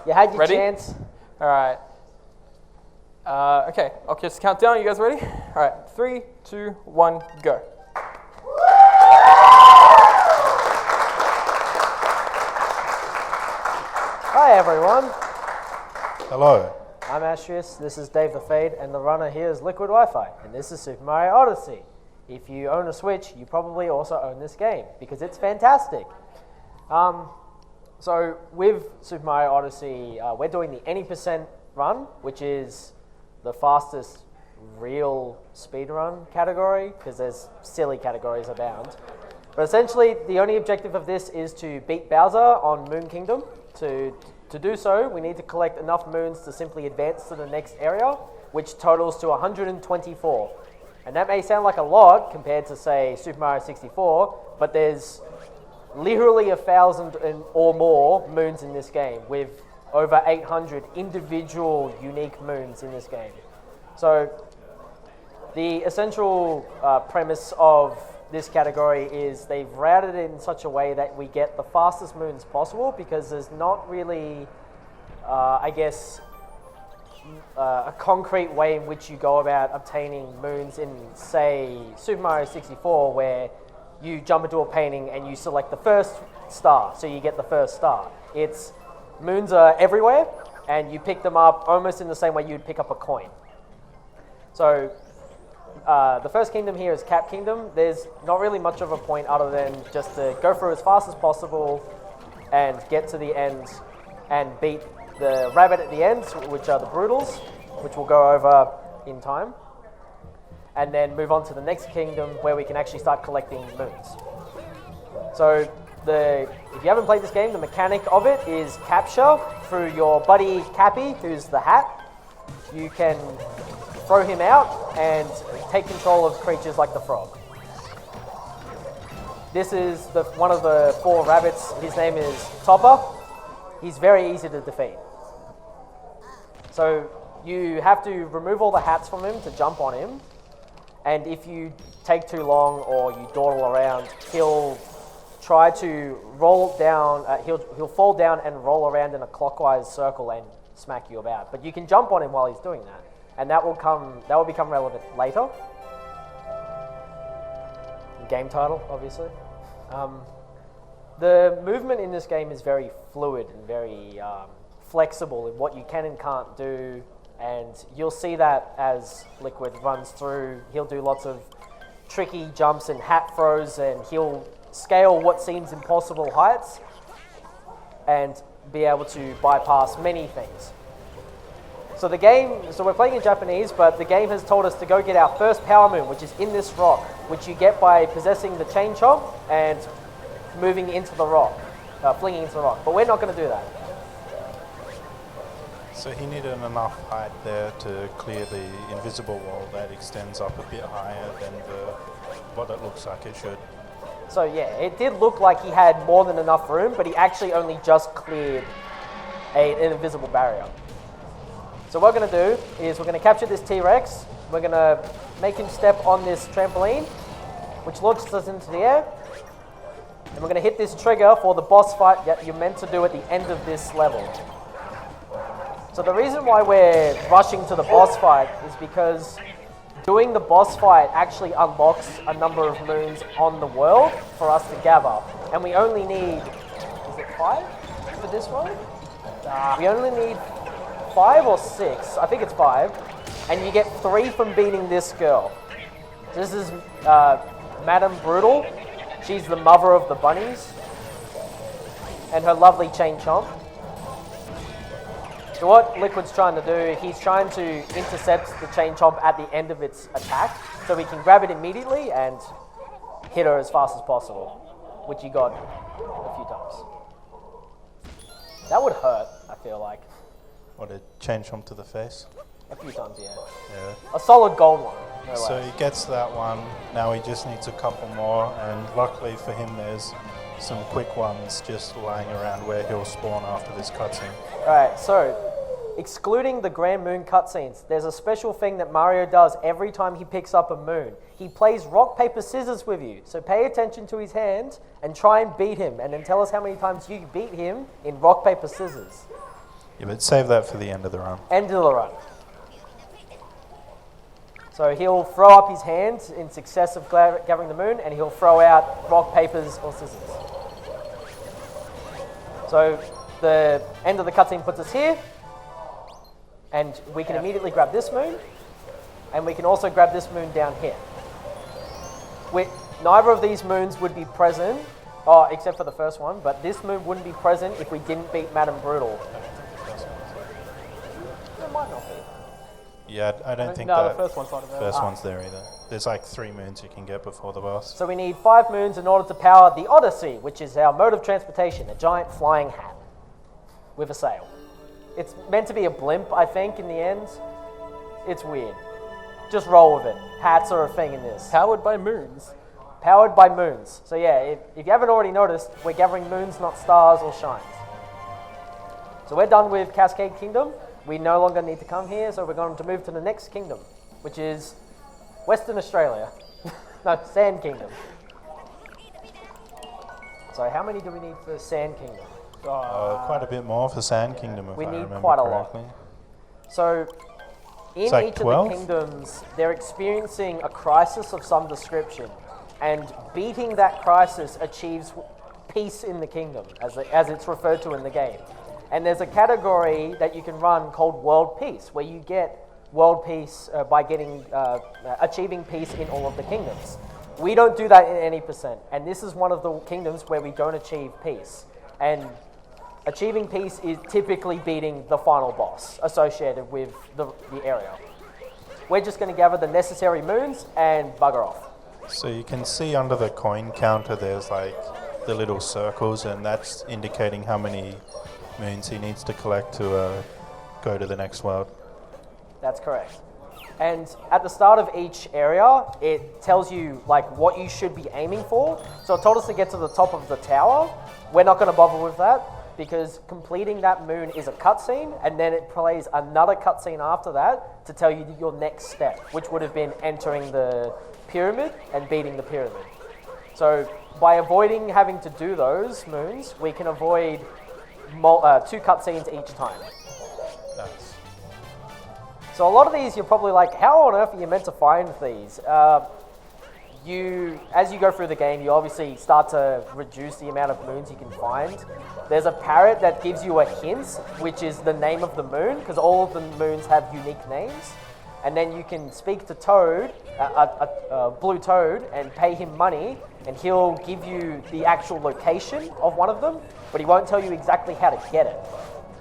You had your Ready? chance. All right. Okay, I'll just count down. You guys ready? All right, 3, 2, 1, go. Hi everyone. Hello. I'm Astrius, this is Dave the Fade, and the runner here is Liquidwifi, and this is Super Mario Odyssey. If you own a Switch, you probably also own this game, because it's fantastic. So with Super Mario Odyssey, we're doing the any percent run, which is the fastest real speedrun category, because there's silly categories abound. But essentially, the only objective of this is to beat Bowser on Moon Kingdom. To do so, we need to collect enough moons to simply advance to the next area, which totals to 124. And that may sound like a lot compared to, say, Super Mario 64, but there's literally 1,000 or more moons in this game, with over 800 individual unique moons in this game. So the essential premise of this category is they've routed it in such a way that we get the fastest moons possible, because there's not really, I guess, a concrete way in which you go about obtaining moons in, say, Super Mario 64, where you jump into a painting and you select the first star, so you get the first star. It's moons are everywhere, and you pick them up almost in the same way you'd pick up a coin. So the first kingdom here is Cap Kingdom. There's not really much of a point other than just to go through as fast as possible and get to the end and beat the rabbit at the end, which are the Brutals, which we'll go over in time. And then move on to the next kingdom where we can actually start collecting moons. So if you haven't played this game, the mechanic of it is capture through your buddy Cappy, who's the hat. You can throw him out and take control of creatures like the frog. This is one of the 4 rabbits. His name is Topper. He's very easy to defeat. So you have to remove all the hats from him to jump on him. And if you take too long or you dawdle around, he'll try to roll down, he'll fall down and roll around in a clockwise circle and smack you about. But you can jump on him while he's doing that, and that will become relevant later. Game title, obviously. The movement in this game is very fluid and very flexible in what you can and can't do, and you'll see that as Liquid runs through. He'll do lots of tricky jumps and hat throws, and he'll scale what seems impossible heights and be able to bypass many things. So we're playing in Japanese, but the game has told us to go get our first power moon, which is in this rock, which you get by possessing the chain chomp and moving into the rock, flinging into the rock. But we're not going to do that. So he needed enough height there to clear the invisible wall that extends up a bit higher than what it looks like it should. So yeah, it did look like he had more than enough room, but he actually only just cleared an invisible barrier. So what we're going to do is we're going to capture this T-Rex, we're going to make him step on this trampoline, which launches us into the air, and we're going to hit this trigger for the boss fight that you're meant to do at the end of this level. So the reason why we're rushing to the boss fight is because doing the boss fight actually unlocks a number of moons on the world for us to gather. And we only need, is it 5 for this one? We only need 5 or 6, I think it's 5. And you get 3 from beating this girl. This is Madame Brutal. She's the mother of the bunnies. And her lovely chain chomp. So what Liquid's trying to do, he's trying to intercept the chain chomp at the end of its attack, so we can grab it immediately and hit her as fast as possible, which he got a few times. That would hurt, I feel like. What, a chain chomp to the face? A few times, yeah. Yeah. A solid gold one. No So less. he gets that one, now he just needs a couple more, and luckily for him there's some quick ones just lying around where he'll spawn after this cutscene. Alright, so excluding the Grand Moon cutscenes, there's a special thing that Mario does every time he picks up a moon. He plays rock, paper, scissors with you. So pay attention to his hand and try and beat him, and then tell us how many times you beat him in rock, paper, scissors. Yeah, but save that for the end of the run. End of the run. So he'll throw up his hand in success of gathering the moon, and he'll throw out rock, papers, or scissors. So the end of the cutscene puts us here, and we can immediately grab this moon, and we can also grab this moon down here. Neither of these moons would be present, except for the first one, but this moon wouldn't be present if we didn't beat Madame Brutal. It might not be. Yeah, I don't think no, that the first one's not available. first one's there either. There's like 3 moons you can get before the boss. So we need 5 moons in order to power the Odyssey, which is our mode of transportation, a giant flying hat with a sail. It's meant to be a blimp, I think, in the end. It's weird. Just roll with it. Hats are a thing in this. Powered by moons. Powered by moons. So yeah, if you haven't already noticed, we're gathering moons, not stars or shines. So we're done with Cascade Kingdom. We no longer need to come here, so we're going to move to the next kingdom, which is Western Australia. No, Sand Kingdom. So how many do we need for Sand Kingdom? Quite a bit more for Sand Kingdom, if We I need remember quite a lot. correctly. So in It's like each 12? of the kingdoms, they're experiencing a crisis of some description, and beating that crisis achieves peace in the kingdom, as it's referred to in the game. And there's a category that you can run called World Peace, where you get world peace by achieving peace in all of the kingdoms. We don't do that in any percent, and this is one of the kingdoms where we don't achieve peace. And achieving peace is typically beating the final boss associated with the area. We're just going to gather the necessary moons and bugger off. So you can see under the coin counter there's like the little circles, and that's indicating how many moons he needs to collect to go to the next world. That's correct. And at the start of each area, it tells you like what you should be aiming for. So it told us to get to the top of the tower. We're not going to bother with that because completing that moon is a cutscene, and then it plays another cutscene after that to tell you your next step, which would have been entering the pyramid and beating the pyramid. So by avoiding having to do those moons, we can avoid 2 cutscenes each time. Nice. So a lot of these, you're probably like, how on earth are you meant to find these? As you go through the game, you obviously start to reduce the amount of moons you can find. There's a parrot that gives you a hint, which is the name of the moon, because all of the moons have unique names. And then you can speak to Toad, a blue toad, and pay him money, and he'll give you the actual location of one of them, but he won't tell you exactly how to get it.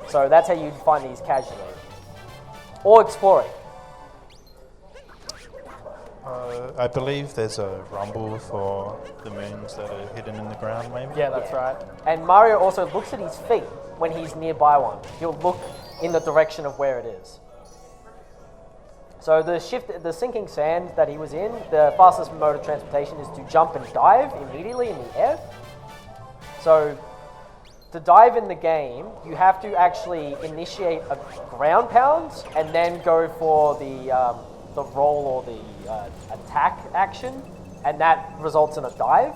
So that's how you find these casually. Or exploring. I believe there's a rumble for the moons that are hidden in the ground, maybe? Yeah, that's right. And Mario also looks at his feet when he's nearby one. He'll look in the direction of where it is. So the sinking sand that he was in, the fastest mode of transportation is to jump and dive immediately in the air. So to dive in the game, you have to actually initiate a ground pound and then go for the roll or the attack action, and that results in a dive.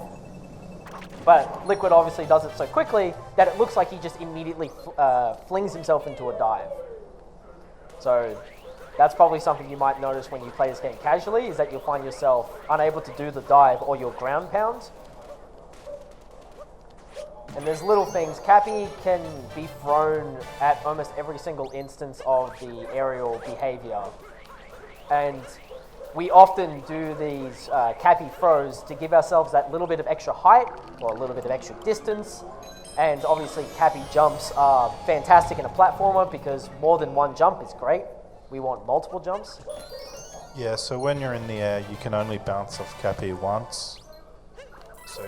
But Liquid obviously does it so quickly that it looks like he just immediately flings himself into a dive. So that's probably something you might notice when you play this game casually, is that you'll find yourself unable to do the dive or your ground pound. And there's little things. Cappy can be thrown at almost every single instance of the aerial behavior. And we often do these Cappy throws to give ourselves that little bit of extra height or a little bit of extra distance. And obviously Cappy jumps are fantastic in a platformer because more than one jump is great. We want multiple jumps. Yeah, so when you're in the air, you can only bounce off Cappy once. So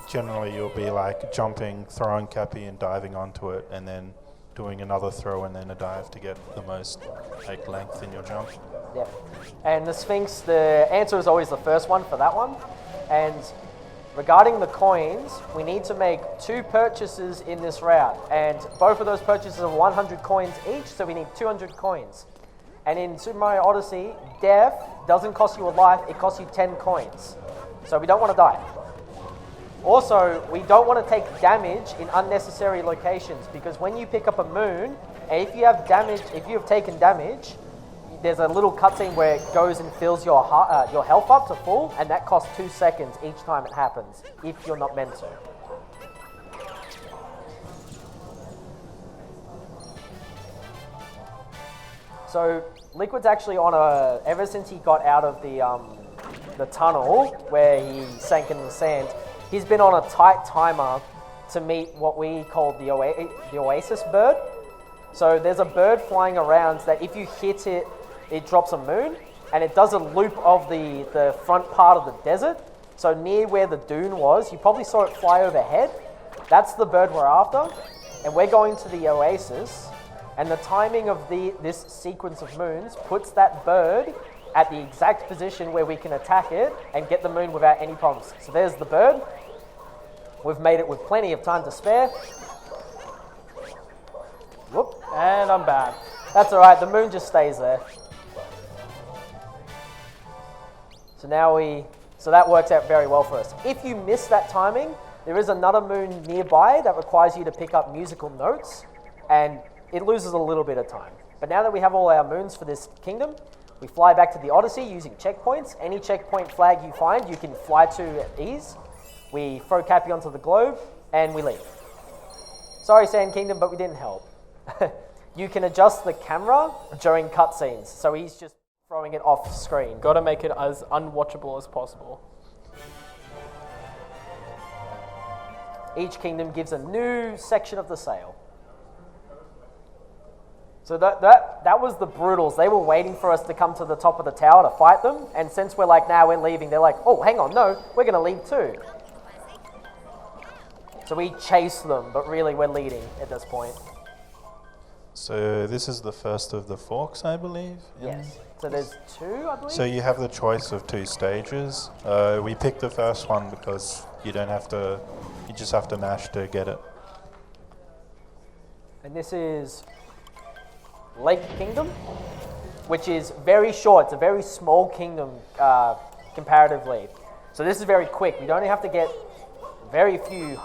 generally you'll be like jumping, throwing Cappy and diving onto it, and then doing another throw and then a dive to get the most like length in your jump. Yep. And the Sphinx, the answer is always the first one for that one. And regarding the coins, we need to make 2 purchases in this route. And both of those purchases are 100 coins each, so we need 200 coins. And in Super Mario Odyssey, death doesn't cost you a life, it costs you 10 coins. So we don't want to die. Also, we don't want to take damage in unnecessary locations, because when you pick up a moon And if you have damage, if you have taken damage, there's a little cutscene where it goes and fills your health up to full, and that costs 2 seconds each time it happens, if you're not meant to. So Liquid's actually on ever since he got out of the tunnel where he sank in the sand, he's been on a tight timer to meet what we call the Oasis bird. So there's a bird flying around that if you hit it, it drops a moon, and it does a loop of the front part of the desert. So near where the dune was, you probably saw it fly overhead. That's the bird we're after, and we're going to the Oasis, and the timing of this sequence of moons puts that bird at the exact position where we can attack it and get the moon without any problems. So there's the bird. We've made it with plenty of time to spare. Whoop. And I'm back. That's all right, the moon just stays there. So that works out very well for us. If you miss that timing, there is another moon nearby that requires you to pick up musical notes, and it loses a little bit of time. But now that we have all our moons for this kingdom, we fly back to the Odyssey using checkpoints. Any checkpoint flag you find, you can fly to at ease. We throw Cappy onto the globe, and we leave. Sorry, Sand Kingdom, but we didn't help. You can adjust the camera during cutscenes, so he's just throwing it off screen. Gotta make it as unwatchable as possible. Each kingdom gives a new section of the sail. So that was the Brutals. They were waiting for us to come to the top of the tower to fight them, and since we're like, now we're leaving, they're like, oh, hang on, no, we're gonna leave too. So we chase them, but really we're leading at this point. So this is the first of the forks, I believe? Yes. So there's 2, I believe? So you have the choice of 2 stages. We picked the first one because you just have to mash to get it. And this is Lake Kingdom, which is very short. It's a very small kingdom comparatively. So this is very quick. We only have to get very few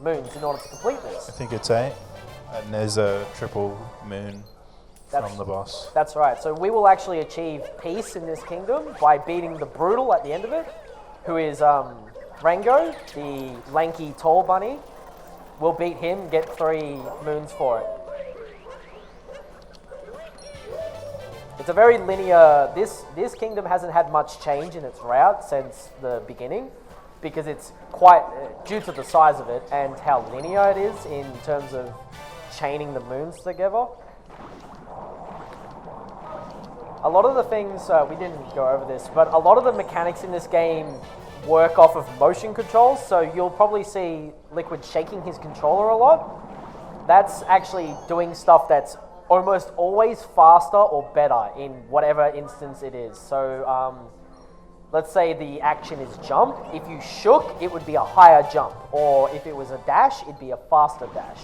moons in order to complete this. I think it's 8. And there's a triple moon from the boss. That's right. So we will actually achieve peace in this kingdom by beating the Brutal at the end of it, who is Rango, the lanky tall bunny. We'll beat him, get 3 moons for it. It's a very linear, this kingdom hasn't had much change in its route since the beginning, because it's quite, due to the size of it and how linear it is in terms of chaining the moons together. A lot of the things, we didn't go over this, but a lot of the mechanics in this game work off of motion controls, so you'll probably see Liquid shaking his controller a lot. That's actually doing stuff that's almost always faster or better in whatever instance it is. So let's say the action is jump. If you shook, it would be a higher jump, or if it was a dash, it'd be a faster dash.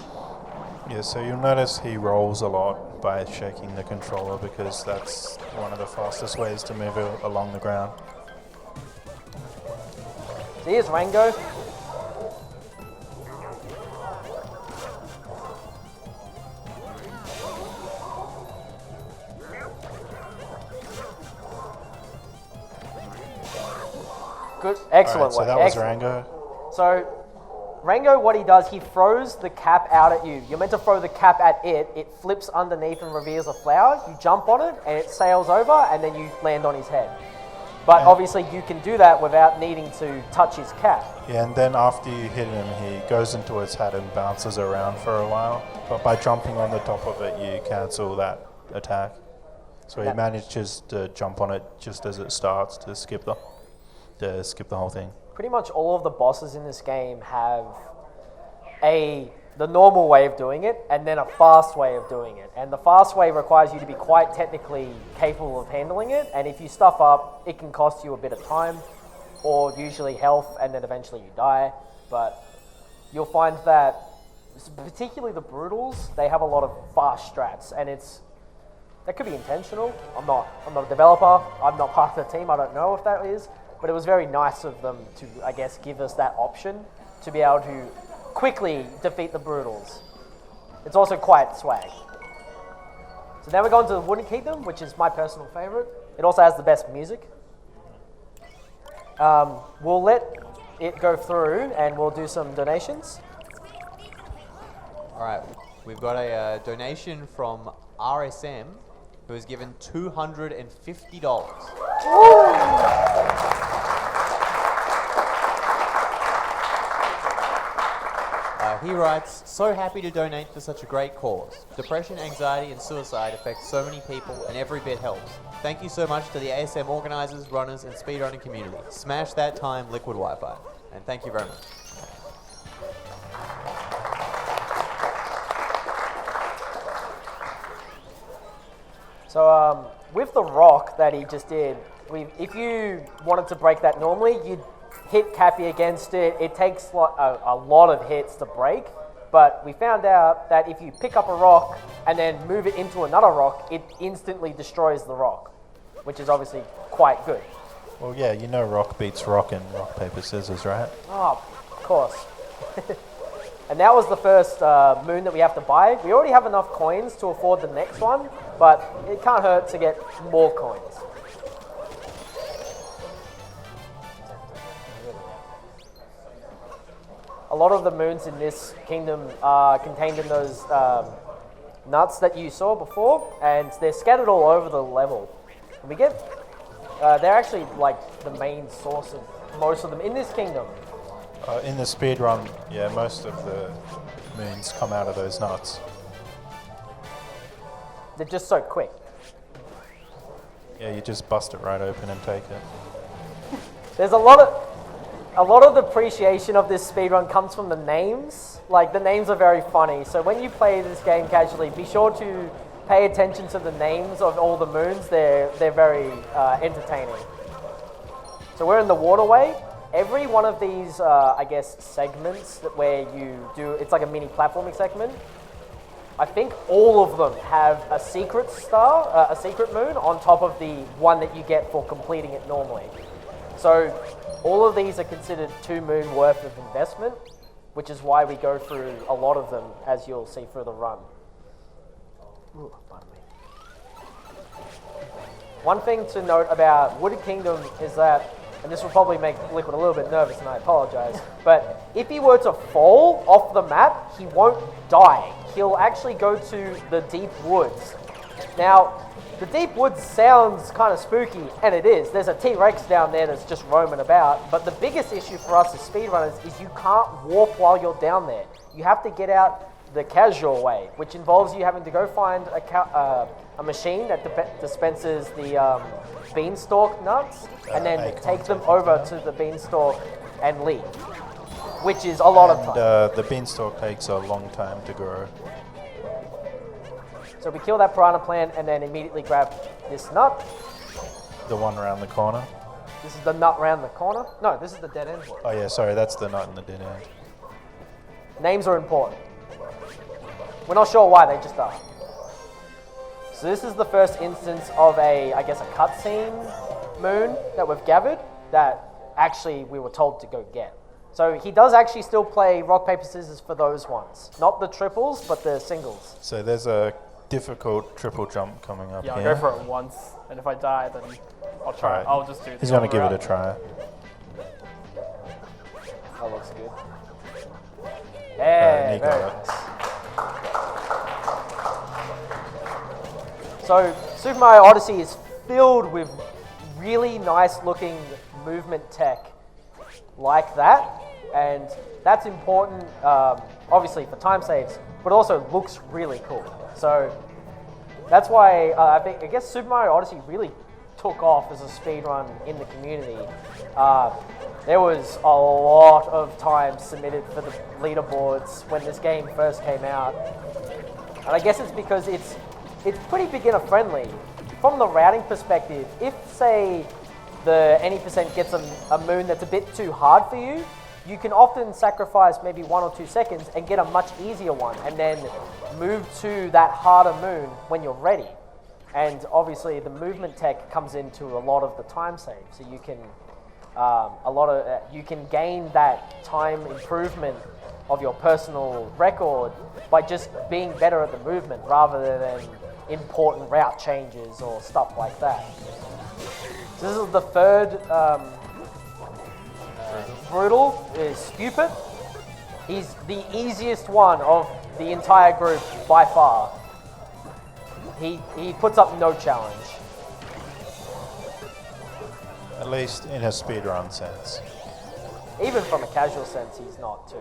Yeah, so you'll notice he rolls a lot by shaking the controller because that's one of the fastest ways to move along the ground. So here's Rango. Good, excellent So work. that was Excellent. Rango. So Rango, what he does, he throws the cap out at you. You're meant to throw the cap at it. It flips underneath and reveals a flower. You jump on it, and it sails over, and then you land on his head. But obviously, you can do that without needing to touch his cap. Yeah, and then after you hit him, he goes into his hat and bounces around for a while. But by jumping on the top of it, you cancel that attack. So he manages to jump on it just as it starts to skip the whole thing. Pretty much all of the bosses in this game have the normal way of doing it and then a fast way of doing it. And the fast way requires you to be quite technically capable of handling it. And if you stuff up, it can cost you a bit of time or usually health, and then eventually you die. But you'll find that, particularly the Brutals, they have a lot of fast strats, and that could be intentional. I'm not a developer. I'm not part of the team. I don't know if that is. But it was very nice of them to, I guess, give us that option to be able to quickly defeat the Brutals. It's also quite swag. So now we're going to the Wooden Kingdom, which is my personal favorite. It also has the best music. We'll let it go through and we'll do some donations. All right, we've got a donation from RSM, who has given $250. He writes, so happy to donate for such a great cause. Depression, anxiety, and suicide affect so many people, and every bit helps. Thank you so much to the ASM organizers, runners, and speedrunning community. Smash that time, Liquidwifi. And thank you very much. So with the rock that he just did, if you wanted to break that normally, you'd hit Cappy against it. It takes a lot of hits to break, but we found out that if you pick up a rock and then move it into another rock, it instantly destroys the rock, which is obviously quite good. Well, yeah, you know rock beats rock in rock, paper, scissors, right? Oh, of course. And that was the first moon that we have to buy. We already have enough coins to afford the next one, but it can't hurt to get more coins. A lot of the moons in this kingdom are contained in those nuts that you saw before, and they're scattered all over the level. And we get, they're actually like the main source of most of them in this kingdom. In the speedrun, yeah, most of the moons come out of those nuts. They're just so quick. Yeah, you just bust it right open and take it. There's a lot of the appreciation of this speedrun comes from the names. Like, the names are very funny. So when you play this game casually, be sure to pay attention to the names of all the moons. They're very entertaining. So we're in the waterway. Every one of these, I guess, segments where you do, it's like a mini platforming segment. I think all of them have a secret star, a secret moon on top of the one that you get for completing it normally. So all of these are considered 2 moon worth of investment, which is why we go through a lot of them, as you'll see through the run. Ooh, pardon me. One thing to note about Wooded Kingdom is that, and this will probably make Liquid a little bit nervous, and I apologize, but if he were to fall off the map, he won't die. He'll actually go to the deep woods. Now, the deep woods sounds kind of spooky, and it is. There's a T-Rex down there that's just roaming about, but the biggest issue for us as speedrunners is you can't warp while you're down there. You have to get out the casual way, which involves you having to go find a machine that dispenses the beanstalk nuts, and then take them over to the beanstalk and leave, which is a lot of time. The beanstalk takes a long time to grow. So we kill that piranha plant and then immediately grab this nut. The one around the corner. This is the nut round the corner. No, this is the dead end one. Oh yeah, sorry, that's the nut in the dead end. Names are important. We're not sure why, they just are. So this is the first instance of I guess a cutscene moon that we've gathered that actually we were told to go get. So he does actually still play rock, paper, scissors for those ones. Not the triples, but the singles. So there's a difficult triple jump coming up Yeah, here. I'll go for it once, and if I die, then I'll try. Alright. I'll just do. He's going to give it a try. That looks good. Yeah, he very got it. nice. So Super Mario Odyssey is filled with really nice looking movement tech like that, and that's important obviously for time saves, but also looks really cool. So that's why I guess Super Mario Odyssey really took off as a speedrun in the community. There was a lot of time submitted for the leaderboards when this game first came out, and I guess it's because it's pretty beginner friendly. From the routing perspective, if say the any percent gets a moon that's a bit too hard for you, you can often sacrifice maybe 1 or 2 seconds and get a much easier one, and then move to that harder moon when you're ready. And obviously the movement tech comes into a lot of the time save, so you can you can gain that time improvement of your personal record by just being better at the movement rather than important route changes or stuff like that. So this is the third Brutal is Stupid. He's the easiest one of the entire group by far. He puts up no challenge. At least in a speedrun sense. Even from a casual sense, he's not too.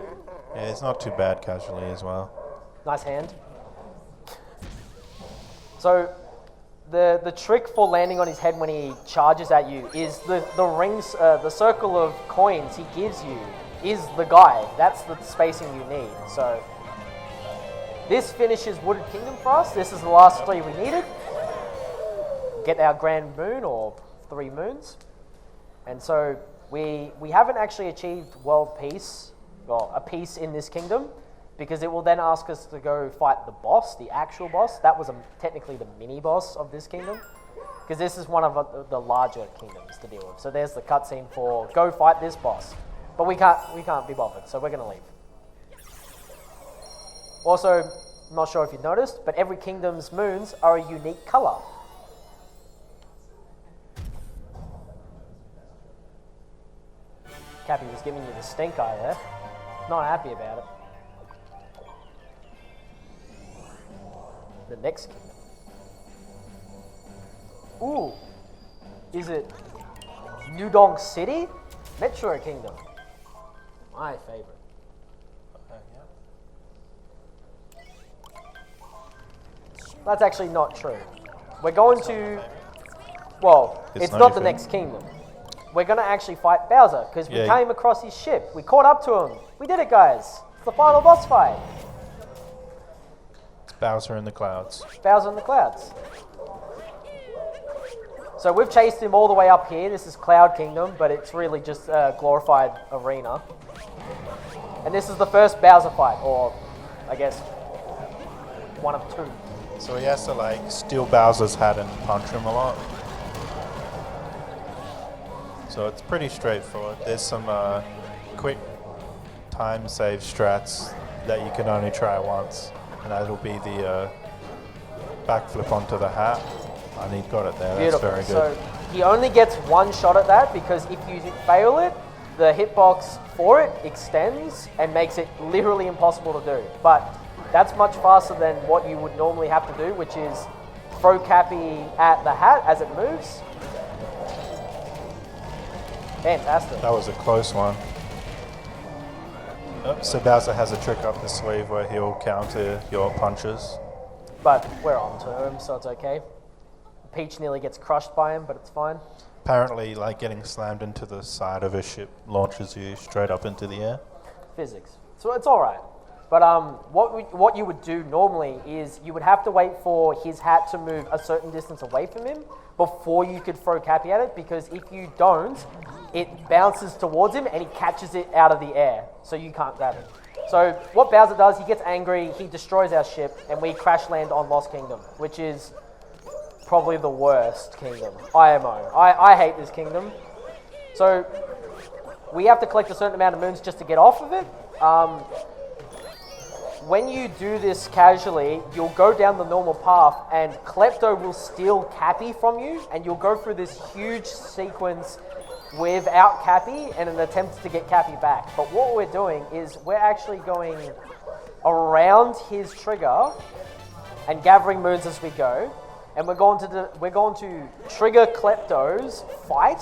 Yeah, it's not too bad casually as well. Nice hand. So the trick for landing on his head when he charges at you is the rings, the circle of coins he gives you is the guide. That's the spacing you need. So this finishes Wooded Kingdom for us. This is the last 3 we needed. Get our Grand Moon or 3 moons. And so we haven't actually achieved world peace, well, a peace in this kingdom, because it will then ask us to go fight the boss, the actual boss. That was technically the mini boss of this kingdom, because this is one of the larger kingdoms to deal with. So there's the cutscene for go fight this boss, but we can't be bothered, so we're gonna leave. Also, I'm not sure if you've noticed, but every kingdom's moons are a unique color. Cappy was giving you the stink eye there. Not happy about it. The next kingdom. Ooh. Is it Nudong City? Metro Kingdom. My favorite. That's actually not true. We're going to... Well, it's not the next kingdom. We're going to actually fight Bowser, because we came across his ship. We caught up to him. We did it, guys. It's the final boss fight. It's Bowser in the clouds. Bowser in the clouds. So we've chased him all the way up here. This is Cloud Kingdom, but it's really just a glorified arena. And this is the first Bowser fight, or I guess one of 2. So he has to like steal Bowser's hat and punch him a lot. So it's pretty straightforward. There's some quick time save strats that you can only try once, and that'll be the backflip onto the hat. And he got it there. Beautiful. That's very good. So he only gets 1 shot at that, because if you fail it, the hitbox for it extends and makes it literally impossible to do. But that's much faster than what you would normally have to do, which is throw Cappy at the hat as it moves. Fantastic. That was a close one. So Bowser has a trick up his sleeve where he'll counter your punches. But we're on to him, so it's okay. Peach nearly gets crushed by him, but it's fine. Apparently, like getting slammed into the side of a ship launches you straight up into the air. Physics. So it's all right. But what you would do normally is you would have to wait for his hat to move a certain distance away from him before you could throw Cappy at it, because if you don't, it bounces towards him and he catches it out of the air, so you can't grab it. So what Bowser does, he gets angry, he destroys our ship, and we crash land on Lost Kingdom, which is probably the worst kingdom. IMO. I hate this kingdom. So we have to collect a certain amount of moons just to get off of it. When you do this casually, you'll go down the normal path and Klepto will steal Cappy from you, and you'll go through this huge sequence without Cappy in an attempt to get Cappy back. But what we're doing is we're actually going around his trigger and gathering moons as we go, and we're going to trigger Klepto's fight,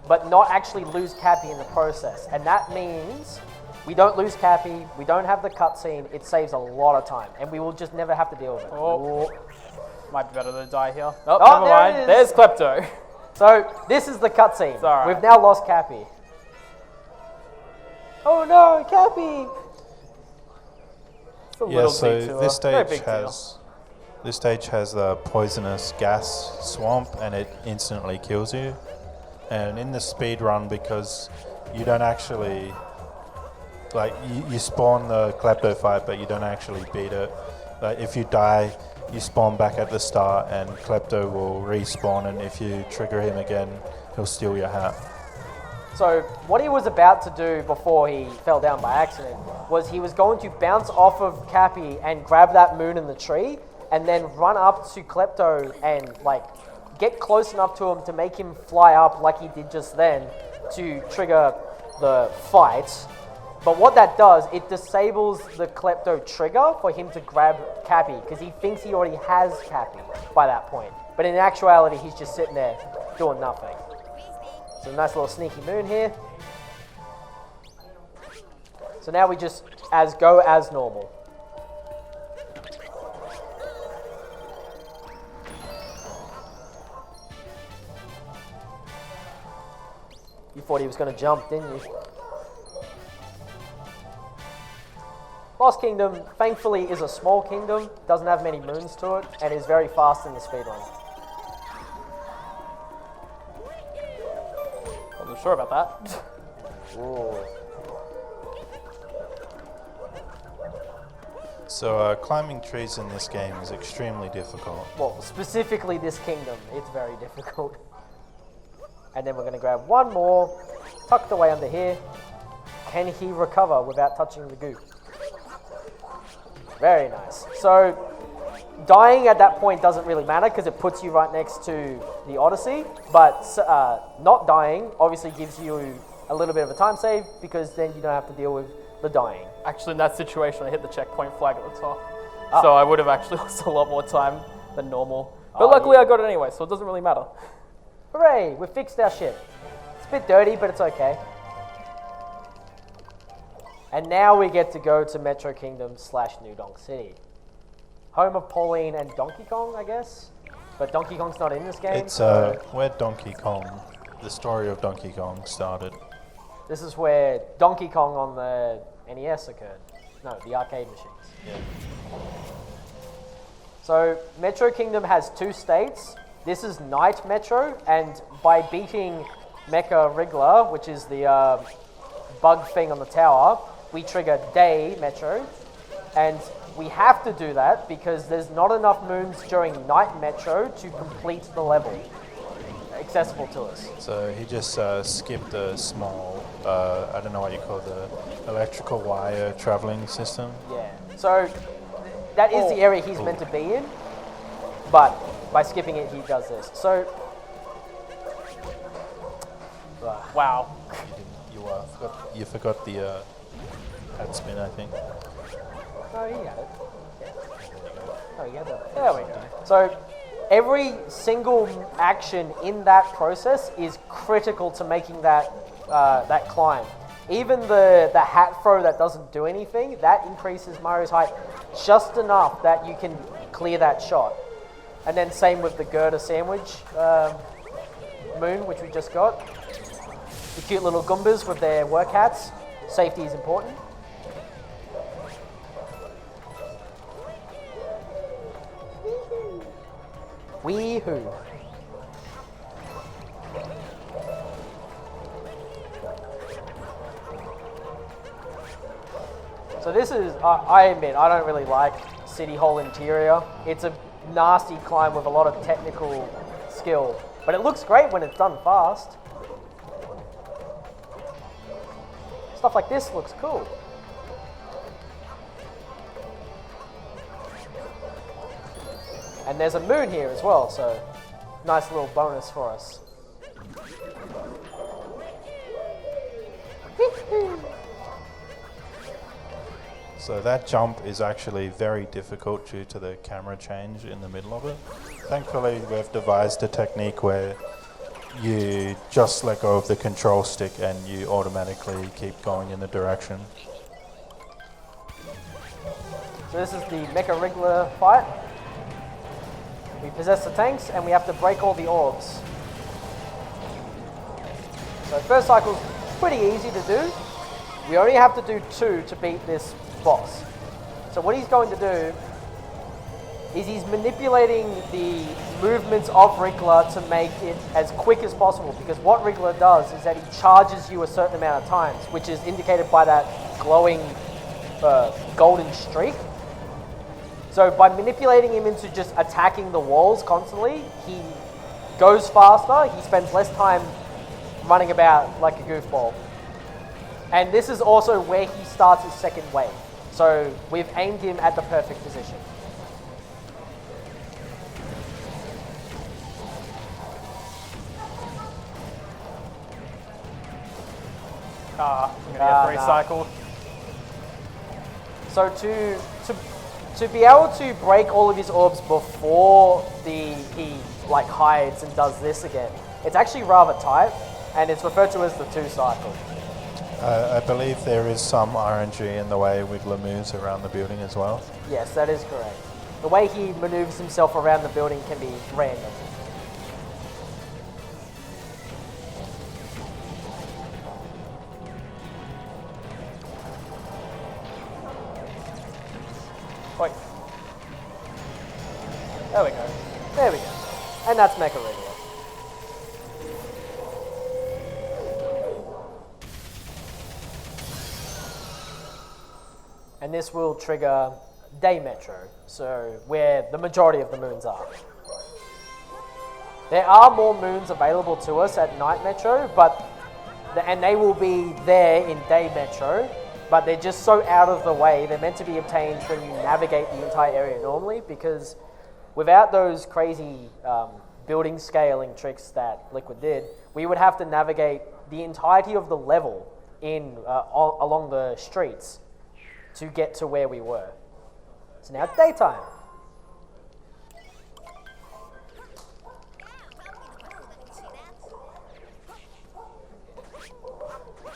but not actually lose Cappy in the process. And that means we don't lose Cappy, we don't have the cutscene, it saves a lot of time, and we will just never have to deal with it. Oh. Might be better to die here. Oh, Never there mind. it is. There's Klepto. So, this is the cutscene. It's all right. We've now lost Cappy. Oh no, Cappy! It's a Yeah, little so detour. this No stage big deal. has a poisonous gas swamp, and it instantly kills you. And in the speed run, because you don't actually like you spawn the Klepto fight, but you don't actually beat it. Like if you die, you spawn back at the start, and Klepto will respawn. And if you trigger him again, he'll steal your hat. So, what he was about to do before he fell down by accident was he was going to bounce off of Cappy and grab that moon in the tree, and then run up to Klepto and like get close enough to him to make him fly up like he did just then to trigger the fight. But what that does, it disables the Klepto trigger for him to grab Cappy because he thinks he already has Cappy by that point. But in actuality, he's just sitting there doing nothing. So a nice little sneaky moon here. So now we just go as normal. You thought he was going to jump, didn't you? Lost Kingdom, thankfully, is a small kingdom, doesn't have many moons to it, and is very fast in the speedrun. Wasn't sure about that. Ooh. So climbing trees in this game is extremely difficult. Well, specifically this kingdom, it's very difficult. And then we're going to grab one more, tucked away under here. Can he recover without touching the goop? Very nice. So, dying at that point doesn't really matter because it puts you right next to the Odyssey, but not dying obviously gives you a little bit of a time save because then you don't have to deal with the dying. Actually, in that situation, I hit the checkpoint flag at the top. So I would have actually lost a lot more time than normal. But luckily I got it anyway, so it doesn't really matter. Hooray, we fixed our ship. It's a bit dirty, but it's okay. And now we get to go to Metro Kingdom / New Donk City. Home of Pauline and Donkey Kong, I guess. But Donkey Kong's not in this game. It's where Donkey Kong, the story of Donkey Kong started. This is where Donkey Kong on the NES occurred. No, the arcade machines. Yeah. So Metro Kingdom has 2 states. This is Night Metro, and by beating Mecha Wriggler, which is the bug thing on the tower, we trigger Day Metro, and we have to do that because there's not enough moons during Night Metro to complete the level accessible to us. So he just skipped a small, I don't know what you call the electrical wire traveling system. Yeah, so that is the area he's meant to be in, but by skipping it, he does this. So, Wow. You forgot the head spin, I think. oh, you got it. Oh, you got it. There we go. So, every single action in that process is critical to making that that climb. Even the hat throw that doesn't do anything, that increases Mario's height just enough that you can clear that shot. And then same with the girder sandwich moon, which we just got. The cute little Goombas with their work hats. Safety is important. Wee-hoo. So this is, I admit, I don't really like City Hall interior. It's a nasty climb with a lot of technical skill, but it looks great when it's done fast. Stuff like this looks cool. And there's a moon here as well, so nice little bonus for us. So that jump is actually very difficult due to the camera change in the middle of it. Thankfully, we've devised a technique where you just let go of the control stick and you automatically keep going in the direction. So this is the Mecha Wriggler fight. We possess the tanks and we have to break all the orbs. So first cycle's pretty easy to do. We only have to do 2 to beat this boss. So what he's going to do is he's manipulating the movements of Wriggler to make it as quick as possible, because what Wriggler does is that he charges you a certain amount of times, which is indicated by that glowing golden streak. So by manipulating him into just attacking the walls constantly, he goes faster, he spends less time running about like a goofball. And this is also where he starts his second wave. So we've aimed him at the perfect position. I'm gonna get nah. recycled. So to be able to break all of his orbs before he like hides and does this again, it's actually rather tight, and it's referred to as the 2 cycle. I believe there is some RNG in the way Wiggler moves around the building as well. Yes, that is correct. The way he maneuvers himself around the building can be random. Wait. There we go. There we go. And that's Mecha Radio. And this will trigger Day Metro, so where the majority of the moons are. There are more moons available to us at Night Metro, and they will be there in Day Metro, but they're just so out of the way. They're meant to be obtained when you navigate the entire area normally, because without those crazy building scaling tricks that Liquid did, we would have to navigate the entirety of the level along the streets to get to where we were. So now it's daytime.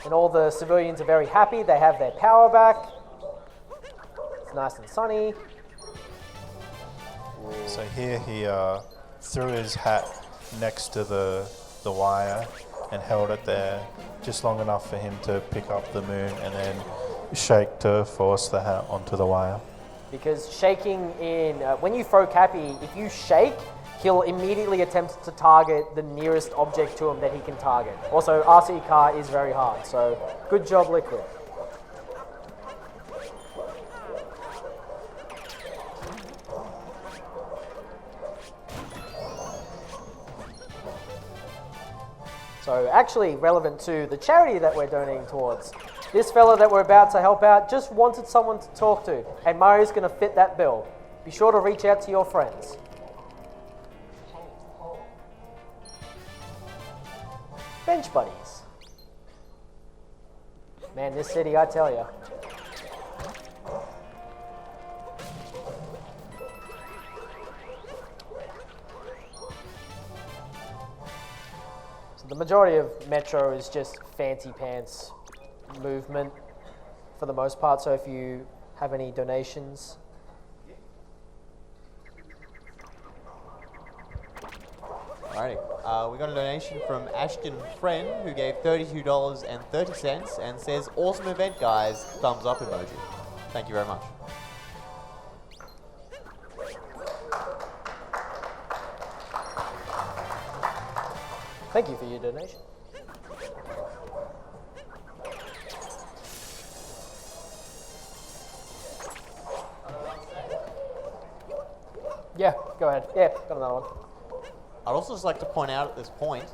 And all the civilians are very happy. They have their power back. It's nice and sunny. So here he threw his hat next to the wire and held it there just long enough for him to pick up the moon and then shake to force the hat onto the wire. Because shaking when you throw Cappy, if you shake, he'll immediately attempt to target the nearest object to him that he can target. Also, RC car is very hard, so good job, Liquid. So actually relevant to the charity that we're donating towards, this fella that we're about to help out just wanted someone to talk to, and Mario's going to fit that bill. Be sure to reach out to your friends. Bench buddies. Man, this city, I tell ya. So the majority of Metro is just fancy pants movement for the most part, so if you have any donations. Alrighty, we got a donation from Ashton Friend who gave $32.30 and says, "Awesome event, guys. Thumbs up emoji." Thank you very much. Thank you for your donation. Yeah, go ahead. Yeah, got another one. I'd also just like to point out at this point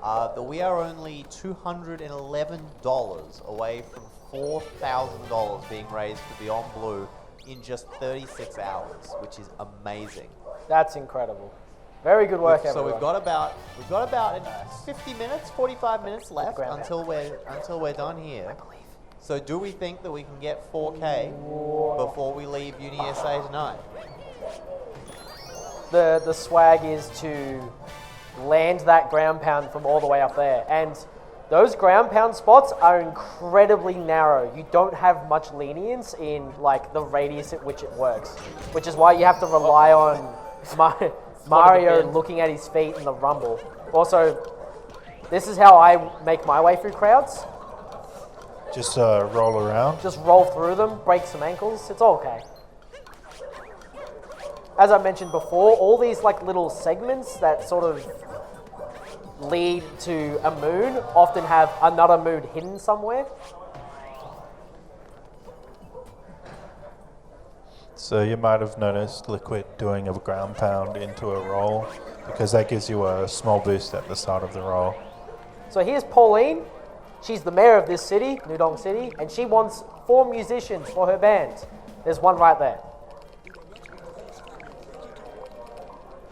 that we are only $211 away from $4,000 being raised for Beyond Blue in just 36 hours, which is amazing. That's incredible. Very good work, everyone. So we've got about 50 minutes, 45 minutes left until we're done here. So do we think that we can get 4K before we leave UniSA tonight? The swag is to land that ground pound from all the way up there, and those ground pound spots are incredibly narrow. You don't have much lenience in like the radius at which it works, which is why you have to rely on Mario looking at his feet in the rumble. Also, this is how I make my way through crowds. Just roll around. Just roll through them, break some ankles. It's all okay. As I mentioned before, all these like little segments that sort of lead to a moon often have another moon hidden somewhere. So you might have noticed Liquid doing a ground pound into a roll because that gives you a small boost at the start of the roll. So here's Pauline. She's the mayor of this city, Nudong City, and she wants 4 musicians for her band. There's one right there.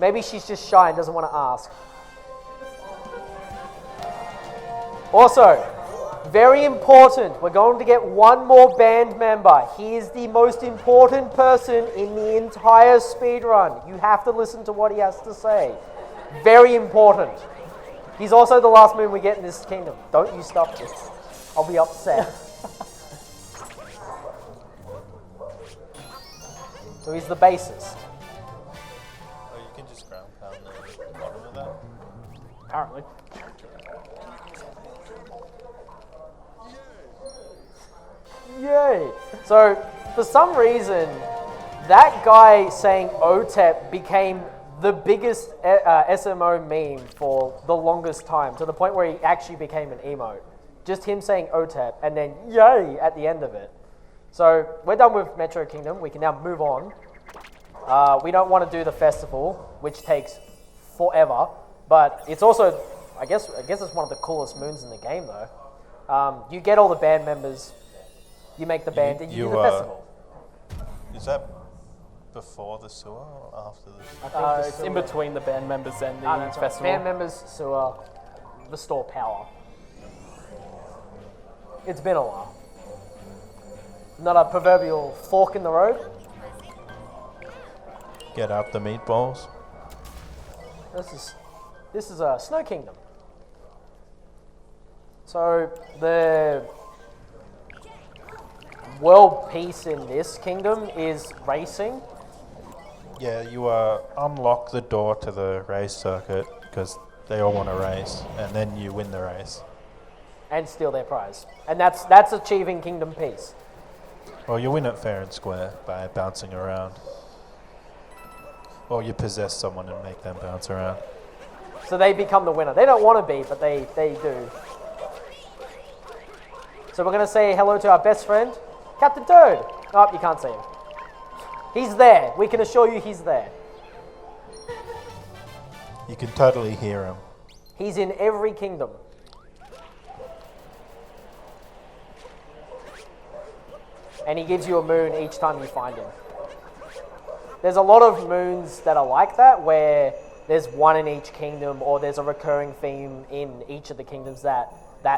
Maybe she's just shy and doesn't want to ask. Also, Very important. We're going to get one more band member. He is the most important person in the entire speedrun. You have to listen to what he has to say. Very important. He's also the last moon we get in this kingdom. Don't you stop this. I'll be upset. So he's the bassist. Oh, you can just ground pound the bottom of that. Apparently. Yay! So, for some reason, that guy saying OTEP became the biggest SMO meme for the longest time, to the point where he actually became an emote. Just him saying OTEP and then yay at the end of it. So, we're done with Metro Kingdom. We can now move on. We don't want to do the festival, which takes forever, but it's also, I guess it's one of the coolest moons in the game though. You get all the band members, you make the band, and you do the festival. Is that before the sewer or after the sewer? I think the It's sewer- in between the band members and the that's right. festival. Band members, sewer, restore power. It's been a while. Not a proverbial fork in the road. Get out the meatballs. This is a Snow Kingdom. So the world peace in this kingdom is racing. Yeah, you unlock the door to the race circuit because they all want to race, and then you win the race. And steal their prize. And that's achieving kingdom peace. Well, you win it fair and square by bouncing around. Or you possess someone and make them bounce around. So they become the winner. They don't want to be, but they do. So we're going to say hello to our best friend, Captain Toad. Oh, you can't see him. He's there. We can assure you he's there. You can totally hear him. He's in every kingdom. And he gives you a moon each time you find him. There's a lot of moons that are like that, where there's one in each kingdom, or there's a recurring theme in each of the kingdoms that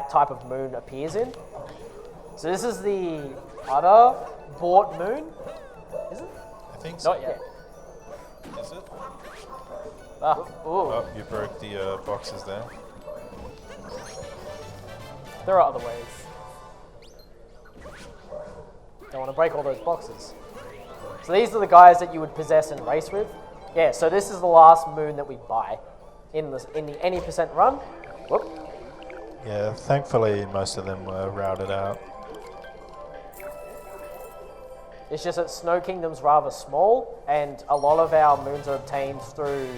type of moon appears in. So this is the other bought moon, is it? I think so. Not yet. Is it? Ah, Ooh. Oh, you broke the boxes there. there are other ways. Don't want to break all those boxes. So these are the guys that you would possess and race with. Yeah, so this is the last moon that we buy in the any percent run. Whoop. Yeah, thankfully most of them were routed out. It's just that Snow Kingdom's rather small, and a lot of our moons are obtained through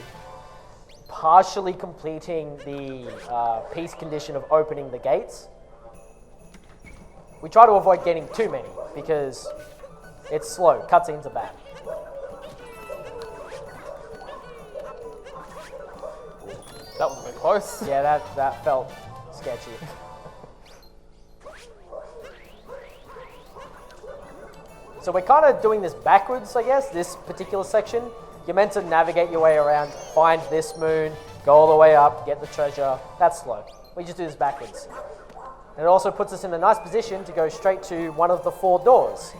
partially completing the peace condition of opening the gates. We try to avoid getting too many, because it's slow. Cutscenes are bad. That was a bit close. Yeah, that felt sketchy. So we're kind of doing this backwards, I guess, this particular section. You're meant to navigate your way around, find this moon, go all the way up, get the treasure. That's slow. We just do this backwards. And it also puts us in a nice position to go straight to one of the 4 doors.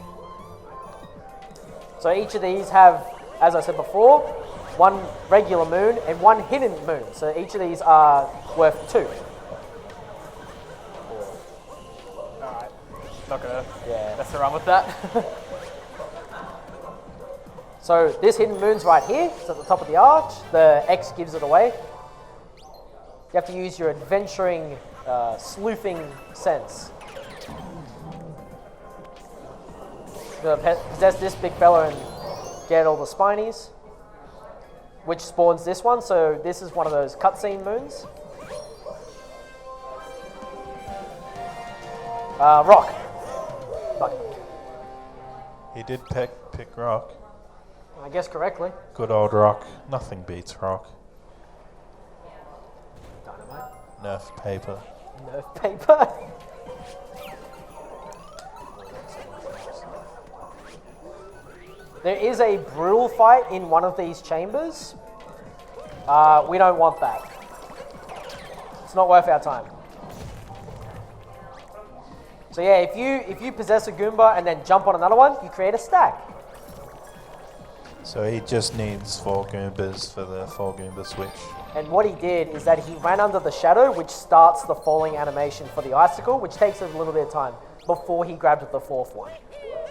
So each of these have, as I said before, one regular moon and one hidden moon. So each of these are worth 2. Alright. Not gonna Yeah. mess around with that. So this hidden moon's right here. It's at the top of the arch. The X gives it away. You have to use your adventuring, sleuthing sense. You're gonna possess this big fella and get all the spinies, which spawns this one. So this is one of those cutscene moons. Rock. Fuck. He did pick rock. I guess correctly. Good old rock. Nothing beats rock. Dynamite. Nerf paper. Nerf paper. There is a brutal fight in one of these chambers. We don't want that. It's not worth our time. So yeah, if you possess a Goomba and then jump on another one, you create a stack. So he just needs 4 Goombas for the 4 Goomba switch. And what he did is that he ran under the shadow, which starts the falling animation for the icicle, which takes a little bit of time before he grabbed the 4th one.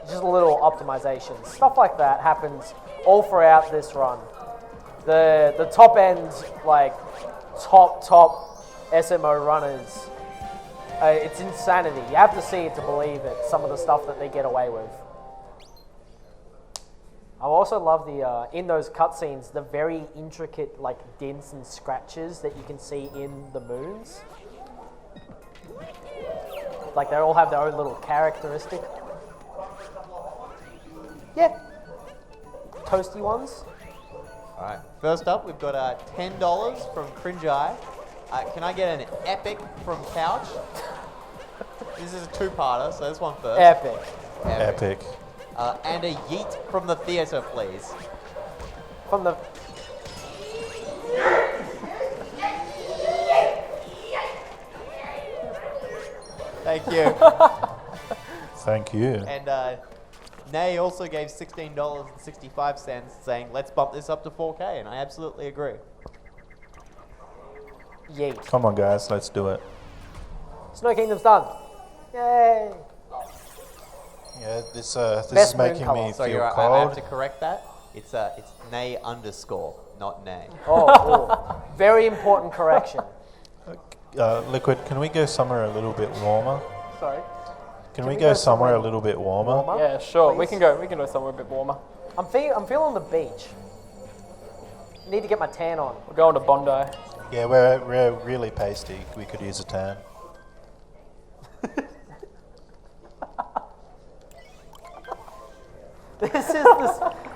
Just a little optimization. Stuff like that happens all throughout this run. The top end, like top SMO runners, it's insanity. You have to see it to believe it, some of the stuff that they get away with. I also love the, in those cutscenes, the very intricate like dents and scratches that you can see in the moons. Like they all have their own little characteristic. Yeah. Toasty ones. Alright, first up we've got $10 from Cringe Eye. Can I get an epic from Couch? This is a 2-parter, so this one first. Epic. Epic. And a yeet from the theatre, please. From the... Thank you. Thank you. And Nay also gave $16.65 saying, let's bump this up to 4K, and I absolutely agree. Yeet. Come on, guys, let's do it. Snow Kingdom's done. Yay. Yeah, this Best is moon making colour. me So feel I have cold. to correct that. It's Nay underscore, not Nay. Oh. Very important correction. Liquid, can we go somewhere a little bit warmer? Sorry. Can we go somewhere a little bit warmer? Warmer? Yeah, sure. We Please. can go somewhere a bit warmer. I'm feeling the beach. Need to get my tan on. We're going to Bondi. Yeah, we're really pasty. We could use a tan.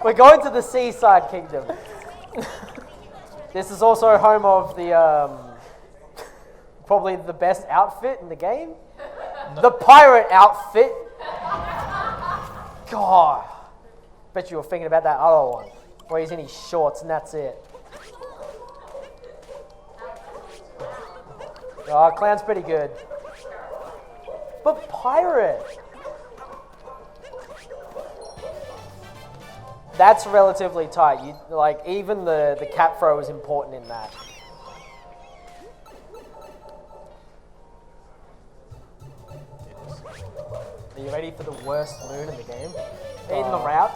We're going to the Seaside Kingdom. This is also home of the probably the best outfit in the game, the pirate outfit. God, bet you were thinking about that other one, where he's in his shorts and that's it. Oh, Clown's pretty good, but pirate. That's relatively tight. You like even the cap throw is important in that. Are you ready for the worst moon in the game? In the route?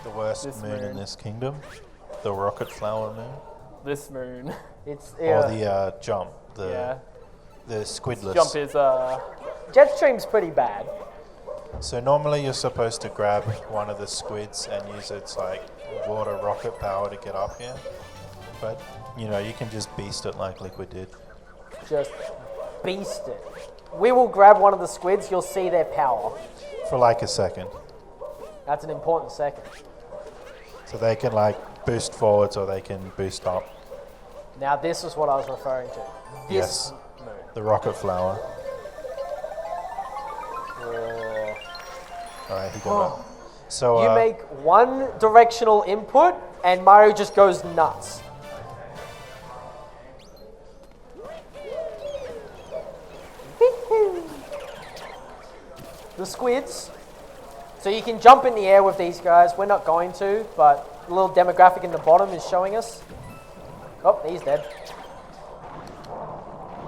The worst This moon in moon. this kingdom. The rocket flower moon. This moon. It's Or the jump. Yeah. The squidless. Jump is Jetstream's pretty bad. So normally you're supposed to grab one of the squids and use its like water rocket power to get up here. But you know, you can just beast it like Liquid did. Just beast it. We will grab one of the squids. You'll see their power. For like a second. That's an important second. So they can like boost forwards or they can boost up. Now this is what I was referring to. This Yes. moon. The rocket flower. Alright, he got it. So You make one directional input and Mario just goes nuts. The squids. So you can jump in the air with these guys. We're not going to, but the little demographic in the bottom is showing us. Oh, he's dead.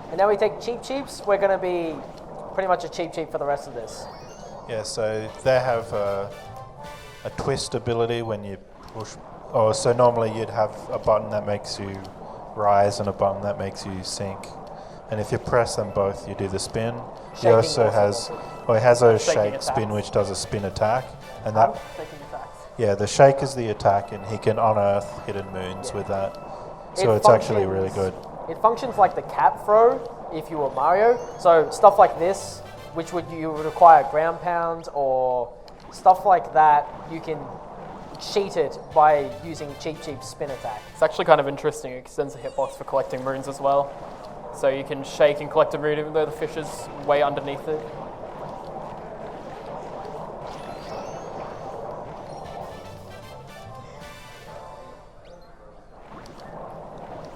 And now we take Cheep Cheeps. We're going to be pretty much a Cheep Cheep for the rest of this. yeah, so they have a twist ability when you push. Oh, so normally you'd have a button that makes you rise and a button that makes you sink. And if you press them both, you do the spin. Shaking He also also has, does well, it has a Shaking shake attacks. spin which does a spin attack, and that, taking attacks. yeah, the shake is the attack, and he can unearth hidden moons with that. So It it's actually really functions- good. It functions like the cap throw if you were Mario. So stuff like this, which you would require ground pound or stuff like that, you can cheat it by using Cheep Cheep spin attack. It's actually kind of interesting. It extends the hitbox for collecting runes as well. So you can shake and collect a rune even though the fish is way underneath it.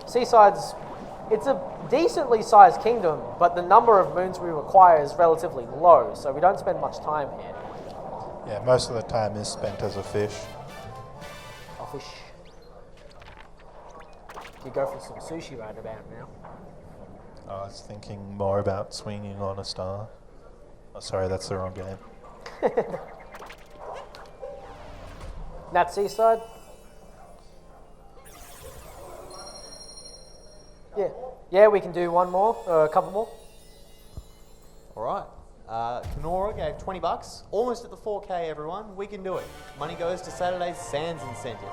Seaside's It's a decently sized kingdom, but the number of moons we require is relatively low, so we don't spend much time here. Yeah, most of the time is spent as a fish. Oh, fish. You go for some sushi right about now. I was thinking more about swinging on a star. Oh, sorry, that's the wrong game. That seaside? Yeah. Yeah, we can do one more, a couple more. All right. Kenora gave $20, almost at the 4K, everyone. We can do it. Money goes to Saturday's Sands incentive.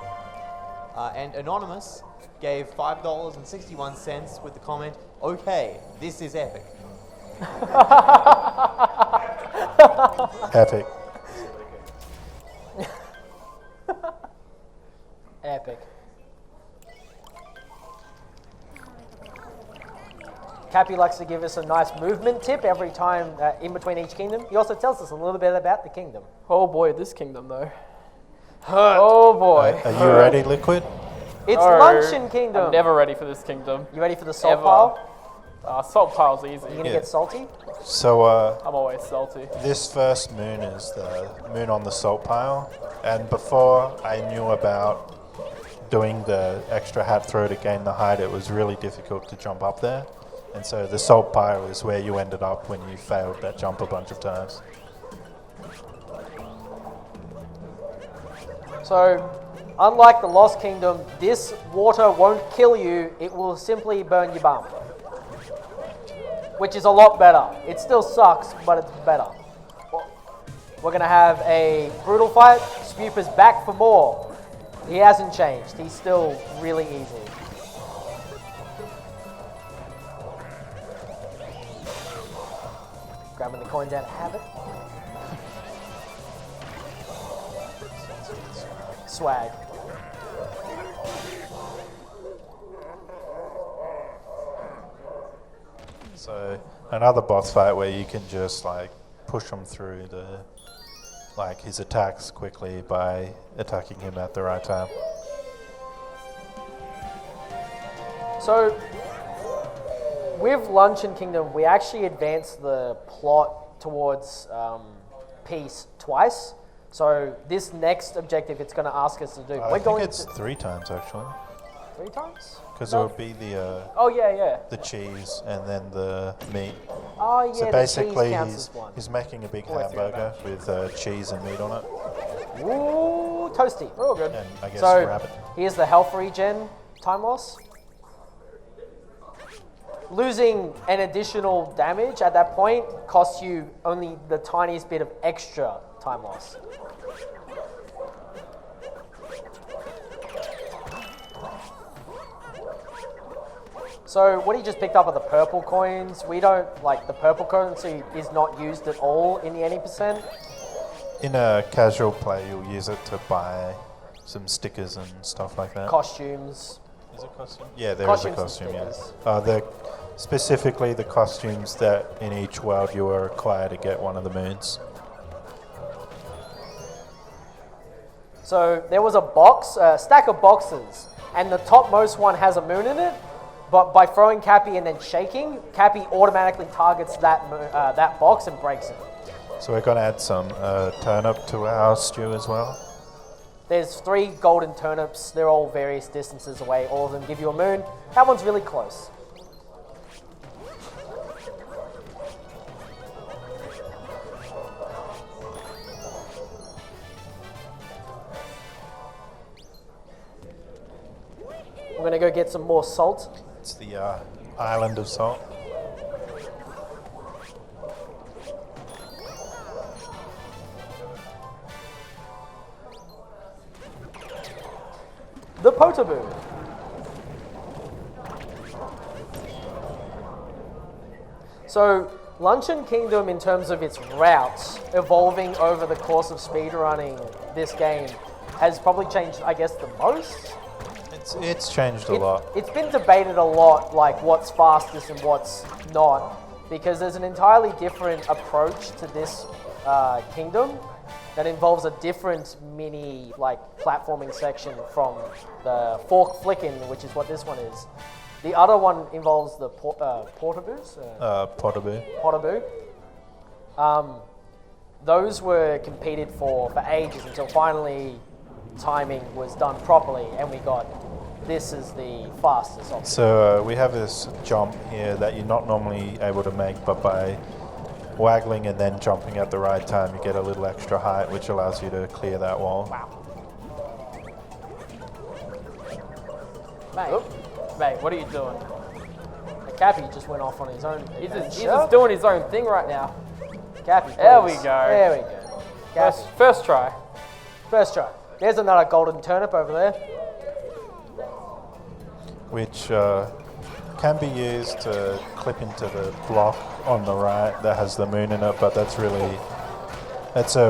And Anonymous gave $5.61 with the comment, "Okay, this is epic." Epic. Epic. Cappy likes to give us a nice movement tip every time in between each kingdom. He also tells us a little bit about the kingdom. Oh boy, this kingdom though. Oh boy. Are you ready, Liquid? It's No, Luncheon Kingdom. I'm never ready for this kingdom. You ready for the salt Ever. pile? Salt pile's easy. You gonna Yeah. get salty? So, I'm always salty. this first moon is the moon on the salt pile, and before I knew about doing the extra hat throw to gain the height, it was really difficult to jump up there, and so the salt pile is where you ended up when you failed that jump a bunch of times. So, unlike the Lost Kingdom, this water won't kill you, it will simply burn your bum. Which is a lot better. It still sucks, but it's better. We're gonna have a brutal fight. Spuper's back for more. He hasn't changed, he's still really easy. Grabbing the coins out of habit. Swag. So another boss fight where you can just like push him through his attacks quickly by attacking him at the right time. So, with Luncheon Kingdom, we actually advance the plot towards peace twice. So, this next objective it's going to ask us to do. I think it's 3 times actually, 3 times? because it would be the Oh, yeah. cheese and then the meat. Oh, yeah, So the basically, cheese counts as one. he's making a big Oh, I forgot hamburger with cheese and meat on it, Ooh, toasty. Oh, good. and I guess So, rabbit. here's the health regen time loss. Losing an additional damage at that point costs you only the tiniest bit of extra time loss. So what he just picked up are the purple coins. We don't, like, the purple currency is not used at all in the 80%. In a casual play, you'll use it to buy some stickers and stuff like that. Costumes. Is it costume? Yeah, there is a Costumes and costume. Yeah, specifically the costumes that in each world you are required to get one of the moons. So there was a box, a stack of boxes, and the topmost one has a moon in it. But by throwing Cappy and then shaking, Cappy automatically targets that that box and breaks it. So we're going to add some turnip to our stew as well. There's 3 golden turnips. They're all various distances away. All of them give you a moon. That one's really close. We're going to go get some more salt. It's the island of salt. The Potaboo. So, Luncheon Kingdom, in terms of its routes, evolving over the course of speedrunning this game, has probably changed, I guess, the most. It's changed a lot. It's been debated a lot, like what's fastest and what's not, because there's an entirely different approach to this kingdom that involves a different mini, like, platforming section from the fork flicking, which is what this one is. The other one involves the portaboos. Potterby. Pottaboo. Those were competed for ages until finally timing was done properly, and we got this is the fastest option. So we have this jump here that you're not normally able to make, but by waggling and then jumping at the right time, you get a little extra height, which allows you to clear that wall. Wow. Mate, what are you doing? The Cappy just went off on his own. He's just doing his own thing right now. Cappy, There we please. go. There we go. Cappy. First try. First try. There's another golden turnip over there. Which can be used to clip into the block on the right that has the moon in it, but that's a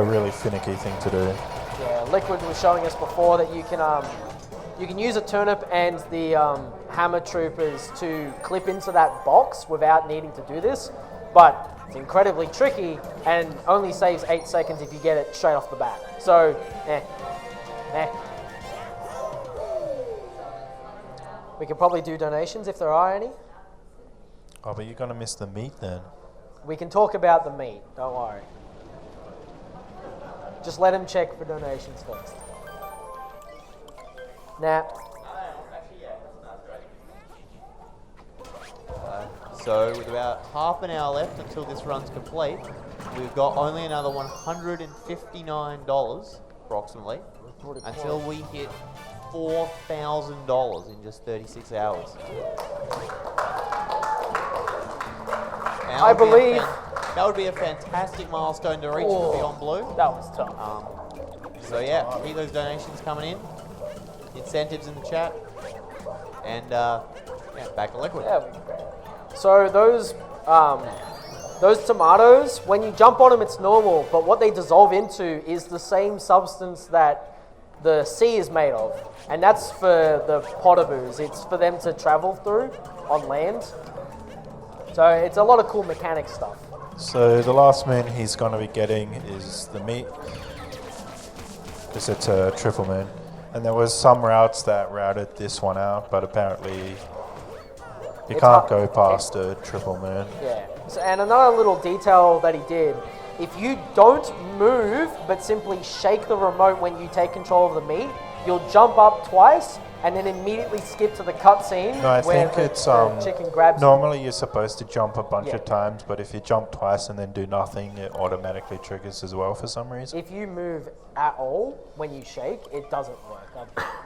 really finicky thing to do. Yeah, Liquid was showing us before that you can use a turnip and the hammer troopers to clip into that box without needing to do this, but it's incredibly tricky and only saves 8 seconds if you get it straight off the bat. So, We could probably do donations if there are any. Oh, but you're going to miss the meat then. We can talk about the meat, don't worry. Just let him check for donations first. Nah. So with about half an hour left until this run's complete, we've got only another $159 approximately until we hit $4,000 in just 36 hours. I believe that would be a fantastic milestone to reach for Beyond Blue. That was tough. So yeah, keep those donations coming in. Incentives in the chat. And yeah, back to Liquid. There we go. So those tomatoes, when you jump on them, it's normal, but what they dissolve into is the same substance that the sea is made of, and that's for the potterboos. It's for them to travel through on land. So it's a lot of cool mechanic stuff. So the last moon he's going to be getting is the meat, because it's a triple moon. And there was some routes that routed this one out, but apparently you can't go past a triple moon. Yeah. So, and another little detail that he did, if you don't move but simply shake the remote when you take control of the meat, you'll jump up twice and then immediately skip to the cutscene No, I where think it's the chicken grabs. normally you're supposed to jump a bunch Yeah. of times, but if you jump twice and then do nothing, it automatically triggers as well for some reason. If you move at all when you shake, it doesn't work.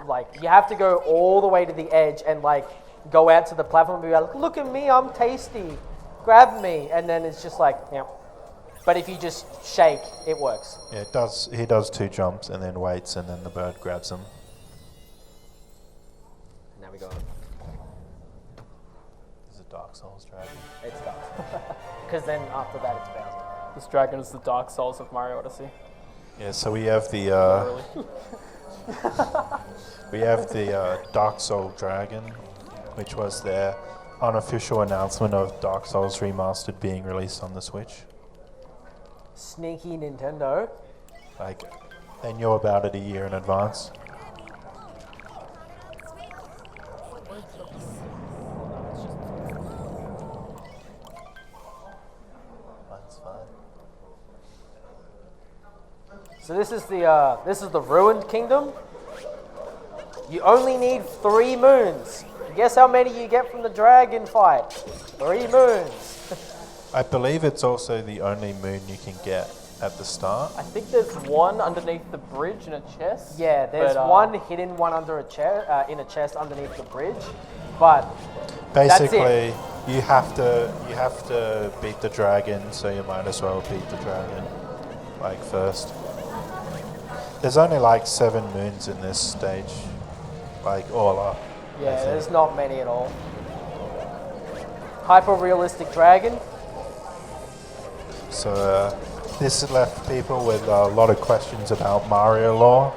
Like, you have to go all the way to the edge and like go out to the platform and be like, look at me, I'm tasty, grab me, and then it's just like, yeah. But if you just shake, it works. Yeah, it does. He does 2 jumps and then waits, and then the bird grabs him. Now we go. It's a Dark Souls dragon. It's done. Because then after that, it's Bowser. This dragon is the Dark Souls of Mario Odyssey. Yeah, so we have the Dark Soul dragon, which was their unofficial announcement of Dark Souls Remastered being released on the Switch. Sneaky Nintendo. Like, they knew about it a year in advance. That's fine. So this is the Ruined Kingdom. You only need 3 moons. Guess how many you get from the dragon fight? 3 moons. I believe it's also the only moon you can get at the start. I think there's one underneath the bridge in a chest. Yeah, there's one hidden one under a chair, in a chest underneath the bridge, but Basically, you have to beat the dragon, so you might as well beat the dragon, like, first. There's only like 7 moons in this stage, like, all up. yeah, there's not many at all. Hyper-realistic dragon. So this left people with a lot of questions about Mario lore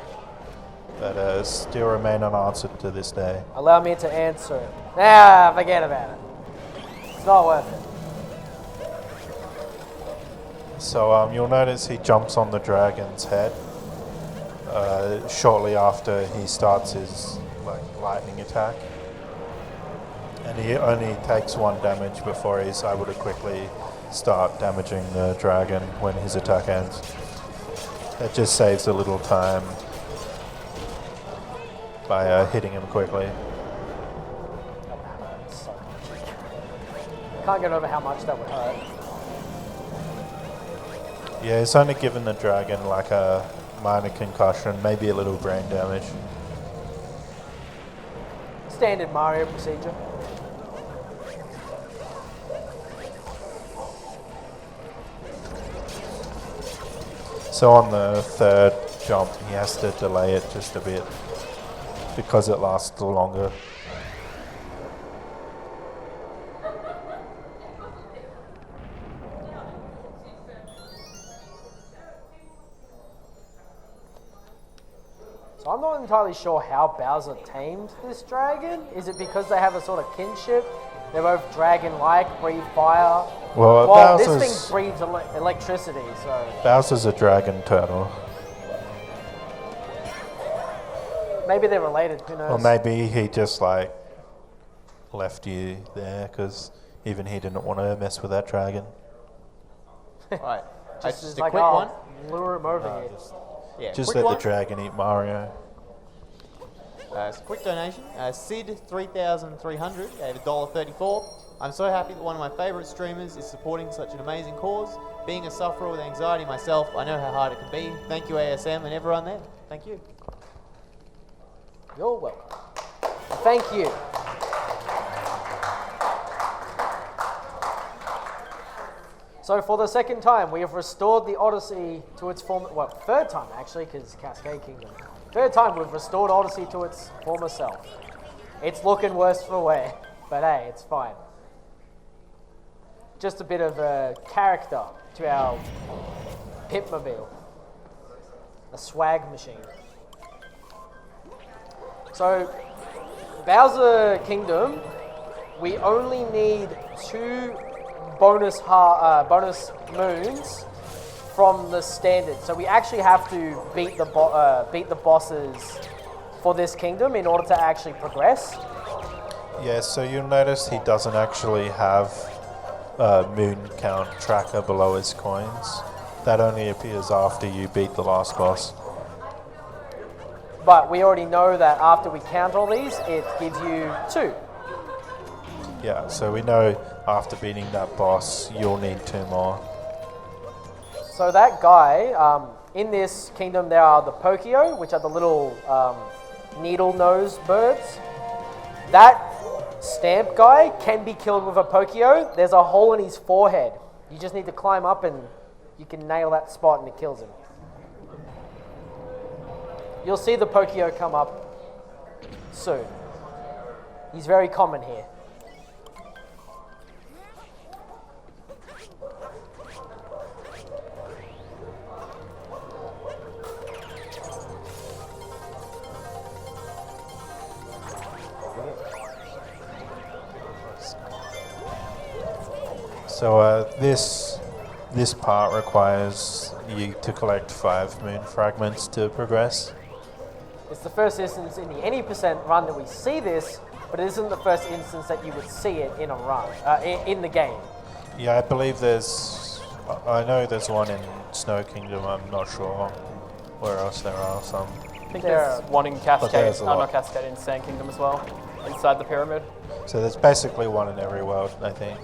that still remain unanswered to this day. Allow me to answer it. Nah, forget about it. It's not worth it. So you'll notice he jumps on the dragon's head shortly after he starts his lightning attack, And he only takes 1 damage before he's able to quickly start damaging the dragon when his attack ends. That just saves a little time by hitting him quickly. So much. Can't get over how much that would hurt. Yeah, it's only given the dragon like a minor concussion, maybe a little brain damage. Standard Mario procedure. So on the 3rd jump, he has to delay it just a bit because it lasts longer. So I'm not entirely sure how Bowser tamed this dragon. Is it because they have a sort of kinship? They're both dragon-like, breathe fire. Well, this Bowser's, thing breathes electricity, so Bowser's a dragon turtle. maybe they're related. Who knows? Or maybe he just like left you there because even he didn't want to mess with that dragon. Alright, just it's a like, quick oh, one. lure him over here. Yeah, Just quick let one. the dragon eat Mario. It's a quick donation. Sid3300 gave $1.34. I'm so happy that one of my favourite streamers is supporting such an amazing cause. Being a sufferer with anxiety myself, I know how hard it can be. Thank you, ASM, and everyone there. Thank you. You're welcome. Thank you. So for the 2nd time, we have restored the Odyssey to its former... Well, 3rd time, actually, because Cascade Kingdom. 3rd time, we've restored Odyssey to its former self. It's looking worse for wear, but hey, it's fine. Just a bit of character to our Pipmobile. A swag machine. So, Bowser Kingdom, we only need 2 bonus moons from the standard. So we actually have to beat the bosses for this kingdom in order to actually progress. Yeah, so you'll notice he doesn't actually have a moon count tracker below his coins. That only appears after you beat the last boss. But we already know that after we count all these, it gives you 2. Yeah, so we know after beating that boss, you'll need 2 more. So that guy, in this kingdom there are the Pokio, which are the little needle-nosed birds. That stamp guy can be killed with a Pokio. There's a hole in his forehead. You just need to climb up and you can nail that spot and it kills him. You'll see the Pokio come up soon. He's very common here. So this part requires you to collect 5 moon fragments to progress. It's the first instance in the any percent run that we see this, but it isn't the first instance that you would see it in a run, in the game. Yeah, I believe I know there's one in Snow Kingdom, I'm not sure where else there are some. I think there's one in Cascade, there's a lot. not Cascade, in Sand Kingdom as well, inside the pyramid. So there's basically one in every world, I think.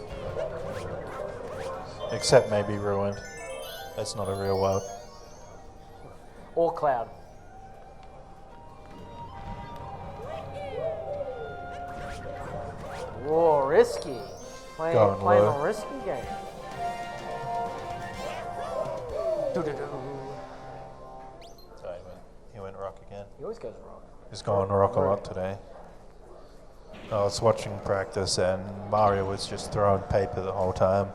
Except maybe Ruined. That's not a real world. Or Cloud. Whoa, risky. Playing low. a risky game. Doo-doo-doo. Sorry, he went rock again. He always goes wrong. He's going rock a lot today. I was watching practice and Mario was just throwing paper the whole time.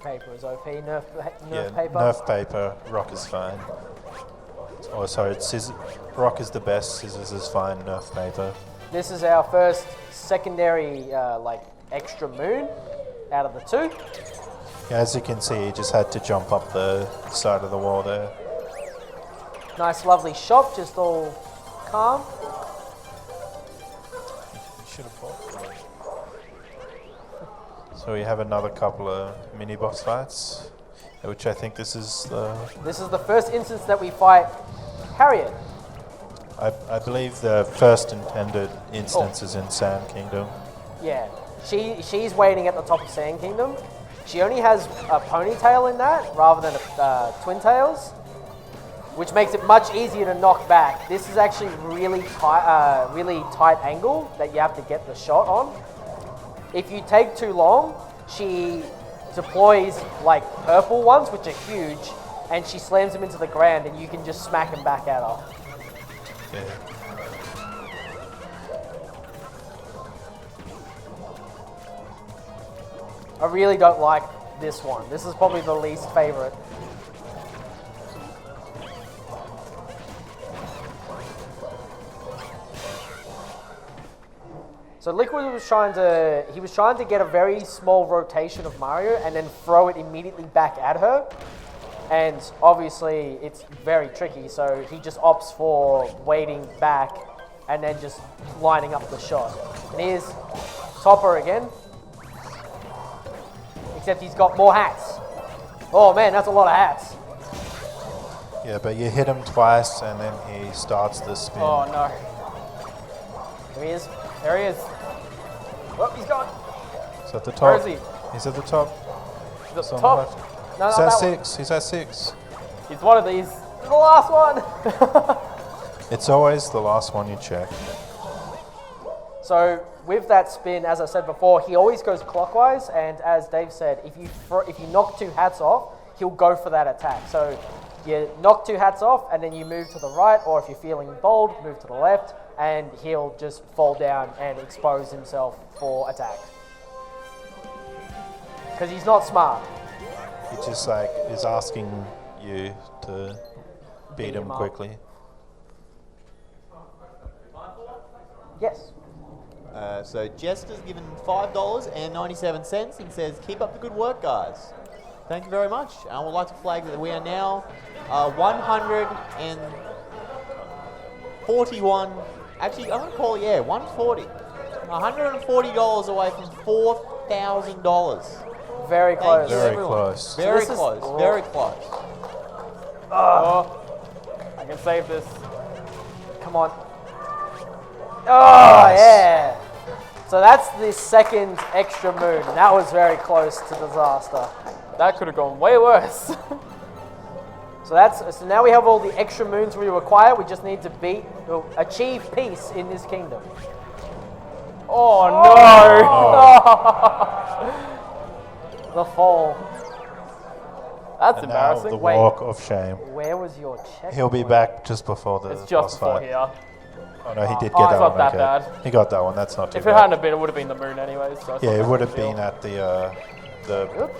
Paper is OP. Nerf Yeah, paper. Nerf paper, rock is fine. Oh, sorry, rock is the best, scissors is fine, Nerf paper. This is our first secondary, extra moon out of the 2. Yeah, as you can see, he just had to jump up the side of the wall there. Nice, lovely shop, just all calm. should have bought one. So we have another couple of mini boss fights, which I think this is the. This is the first instance that we fight Harriet. I believe the first intended instance is in Sand Kingdom. Yeah, she's waiting at the top of Sand Kingdom. She only has a ponytail in that rather than twin tails, which makes it much easier to knock back. This is actually really tight angle that you have to get the shot on. If you take too long, she deploys like purple ones, which are huge, and she slams them into the ground, and you can just smack them back at her. Yeah. I really don't like this one. This is probably the least favorite. So Liquid was trying to get a very small rotation of Mario and then throw it immediately back at her. And obviously it's very tricky, so he just opts for waiting back and then just lining up the shot. And here's Topper again. Except he's got more hats. Oh man, that's a lot of hats. Yeah, but you hit him twice and then he starts the spin. Oh no. There he is. There he is. Oh, he's gone. He's at the top. Where is he? He's at the top. The He's on the top. left. No, He's not at that one. 6. He's at 6. He's one of these. The last one. It's always the last one you check. So with that spin, as I said before, he always goes clockwise, and as Dave said, if you knock 2 hats off, he'll go for that attack. So you knock 2 hats off, and then you move to the right, or if you're feeling bold, move to the left, and he'll just fall down and expose himself for attack. Because he's not smart. He just like is asking you to beat him him up. quickly. Yes. So Jester's given $5.97 and says, "Keep up the good work, guys." Thank you very much. I would like to flag that we are now 141. Actually, I'm going to call 140. $140 away from $4,000. Very close. you, Very everyone. close. Very this is- close. oh. Very close. Oh, I can save this. Come on. Oh, yeah. So that's the second extra moon. And that was very close to disaster. That could have gone way worse. So now we have all the extra moons we require. We just need to achieve peace in this kingdom. Oh no! The fall. That's And now embarrassing. the Wait, walk of shame. Where was your check? He'll be back just before the it's boss just before fight. here. Oh no, he did get Oh, it's that not one. that okay. bad. He got that one. That's not too If it bad. hadn't been, it would have been the moon anyways. So it's Yeah, not it that would big have a deal. been at the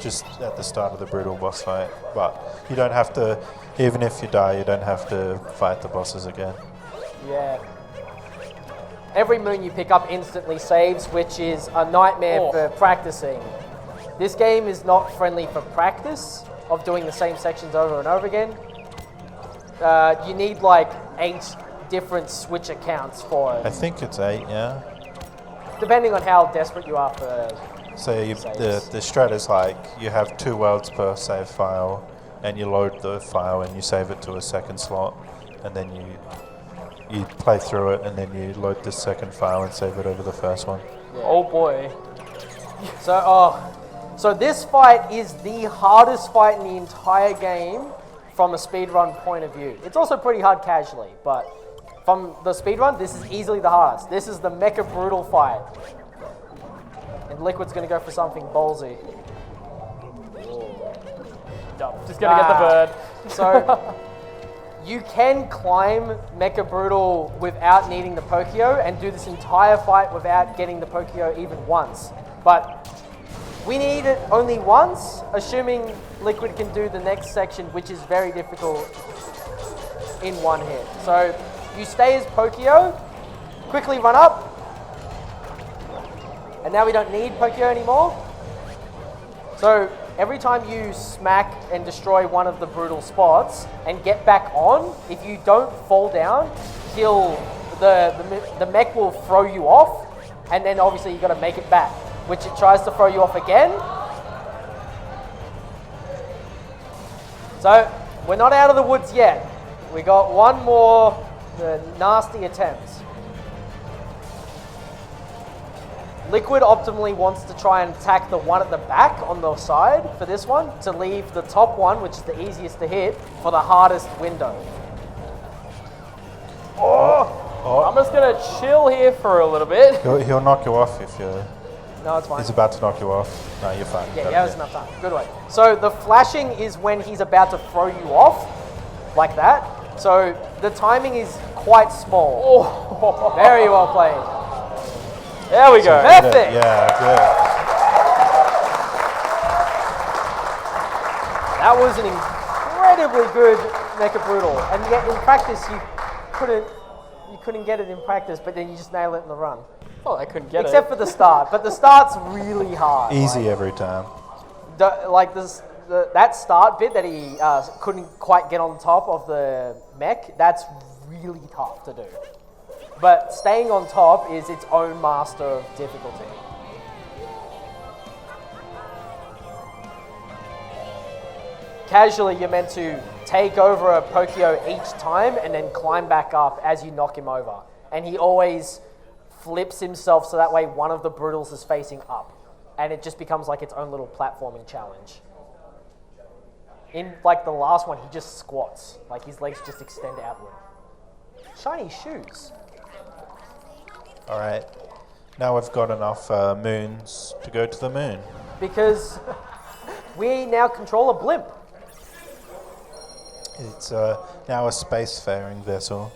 just at the start of the brutal boss fight. But you don't have to, even if you die, you don't have to fight the bosses again. Yeah. Every moon you pick up instantly saves, which is a nightmare Oh. for practicing. This game is not friendly for practice of doing the same sections over and over again. You need like 8 different switch accounts for I it, think it's 8, yeah. depending on how desperate you are for. So the Saves. strat is like you have 2 worlds per save file, and you load the file and you save it to a second slot, and then you play through it, and then you load the second file and save it over the first one. Oh boy. So this fight is the hardest fight in the entire game from a speedrun point of view. It's also pretty hard casually, but from the speedrun, this is easily the hardest. This is the Mecha Brutal fight. And Liquid's gonna go for something ballsy. Just gonna get the bird. So you can climb Mecha Brutal without needing the Pokio and do this entire fight without getting the Pokio even once. But we need it only once, assuming Liquid can do the next section, which is very difficult in one hit. So you stay as Pokio, quickly run up, and now we don't need Pokio anymore. So every time you smack and destroy one of the brutal spots and get back on, if you don't fall down, the mech will throw you off, and then obviously you got to make it back, which it tries to throw you off again. So we're not out of the woods yet. We got one more nasty attempt. Liquid optimally wants to try and attack the one at the back on the side for this one, to leave the top one, which is the easiest to hit, for the hardest window. Oh, I'm just gonna chill here for a little bit. He'll knock you off if you're... No, it's fine. He's about to knock you off. No, you're fine. Yeah, that was enough time. Good way. So the flashing is when he's about to throw you off, like that. So the timing is quite small. Oh. Very well played. There we go. Perfect. Yeah, good. That was an incredibly good Mecha Brutal, and yet in practice you couldn't get it in practice, but then you just nail it in the run. Oh, I couldn't get Except for the start, but the start's really hard. Easy every time. That start bit that he couldn't quite get on top of the mech, that's really tough to do. But staying on top is its own master of difficulty. Casually, you're meant to take over a Pokio each time and then climb back up as you knock him over. And he always flips himself so that way one of the Brutals is facing up. And it just becomes like its own little platforming challenge. In like the last one, he just squats. Like his legs just extend outward. Shiny shoes. Alright. Now we've got enough moons to go to the moon. Because we now control a blimp. It's now a spacefaring vessel.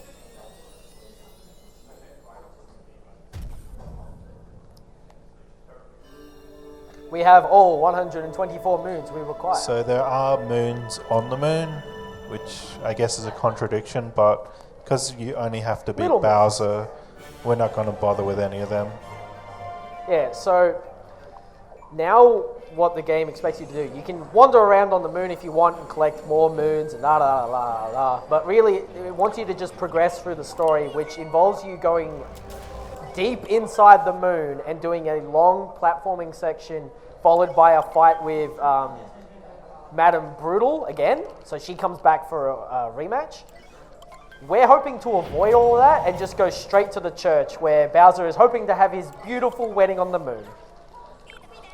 We have all 124 moons we require. So there are moons on the moon, which I guess is a contradiction, but because you only have to beat Little Bowser, we're not going to bother with any of them. Yeah, so now what the game expects you to do, you can wander around on the moon if you want and collect more moons and da da da da, but really it wants you to just progress through the story, which involves you going deep inside the moon and doing a long platforming section followed by a fight with Madame Brutal again. So she comes back for a rematch. We're hoping to avoid all of that and just go straight to the church where Bowser is hoping to have his beautiful wedding on the moon.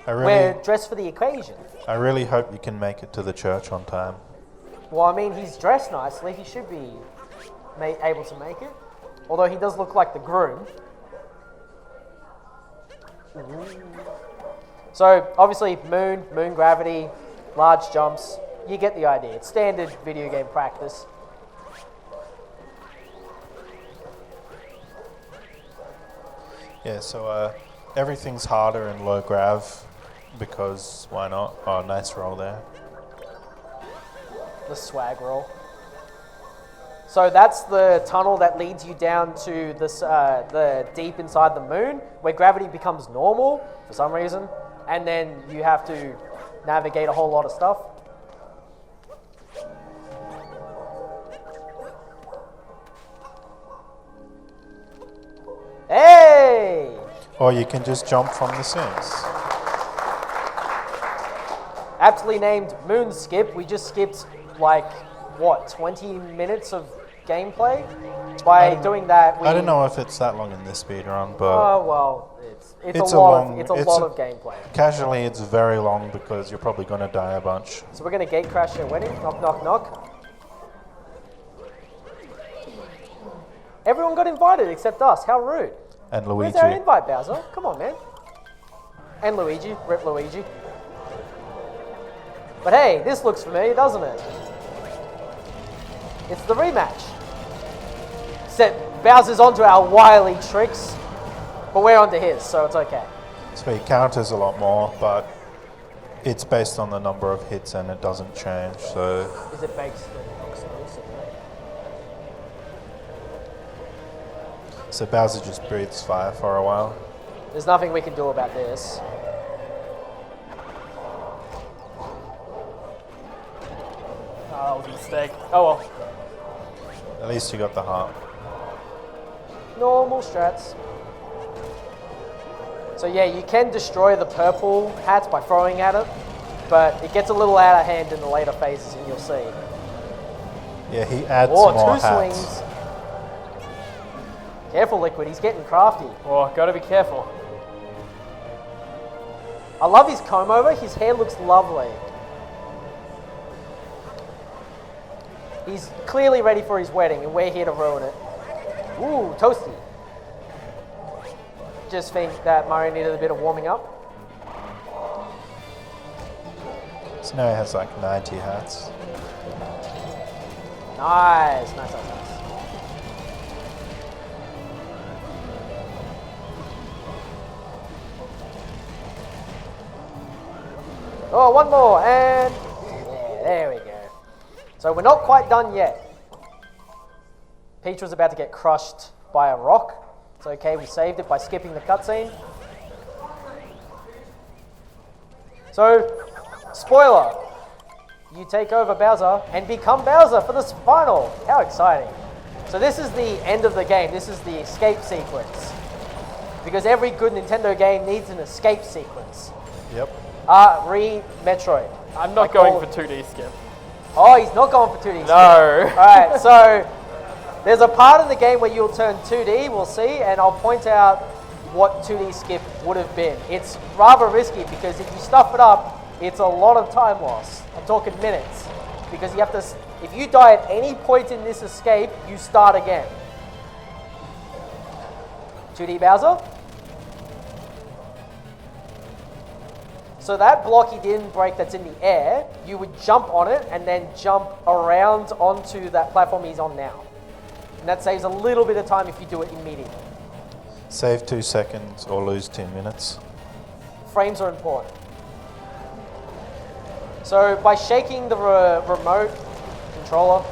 We're dressed for the occasion. I really hope you can make it to the church on time. Well, I mean, he's dressed nicely. He should be able to make it. Although he does look like the groom. So, obviously, moon gravity, large jumps. You get the idea. It's standard video game practice. Yeah, so everything's harder in low grav because why not? Oh, nice roll there. The swag roll. So that's the tunnel that leads you down to this, the deep inside the moon, where gravity becomes normal for some reason, and then you have to navigate a whole lot of stuff. Hey! Or you can just jump from the Sims. Aptly named Moon Skip, we just skipped like, what, 20 minutes of gameplay? By doing that, I don't know if it's that long in this speedrun, but... Oh, well, it's a lot of gameplay. Casually, it's very long because you're probably going to die a bunch. So we're going to gate crash their wedding. Knock, knock, knock. Everyone got invited except us. How rude. And Luigi. Where's our invite, Bowser? Come on, man. And Luigi. Rip Luigi. But hey, this looks familiar, doesn't it? It's the rematch. Except Bowser's onto our wily tricks, but we're onto his, so it's okay. So he counters a lot more, but it's based on the number of hits and it doesn't change, so... Is it based exclusively? So Bowser just breathes fire for a while. There's nothing we can do about this. Oh, that was a mistake. Oh well. At least you got the heart. Normal strats. So yeah, you can destroy the purple hats by throwing at it, but it gets a little out of hand in the later phases, and you'll see. Yeah, he adds Oh, more two hats. swings. Careful, Liquid, he's getting crafty. Oh, gotta be careful. I love his comb over, his hair looks lovely. He's clearly ready for his wedding, and we're here to ruin it. Ooh, toasty. Just think that Mario needed a bit of warming up. So now he has like 90 hats. Nice, nice. Oh, one more, and yeah, there we go. So we're not quite done yet. Peach was about to get crushed by a rock. It's okay, we saved it by skipping the cutscene. So, spoiler, you take over Bowser and become Bowser for this final. How exciting. So this is the end of the game. This is the escape sequence. Because every good Nintendo game needs an escape sequence. Yep. Metroid. I'm not going for 2D skip. Oh, he's not going for 2D. No. Alright, so there's a part in the game where you'll turn 2D, we'll see, and I'll point out what 2D skip would have been. It's rather risky because if you stuff it up, it's a lot of time loss. I'm talking minutes. Because you have to, if you die at any point in this escape, you start again. 2D Bowser. So that block he didn't break that's in the air, you would jump on it and then jump around onto that platform he's on now. And that saves a little bit of time if you do it immediately. Save 2 seconds or lose 10 minutes. Frames are important. So by shaking the remote controller,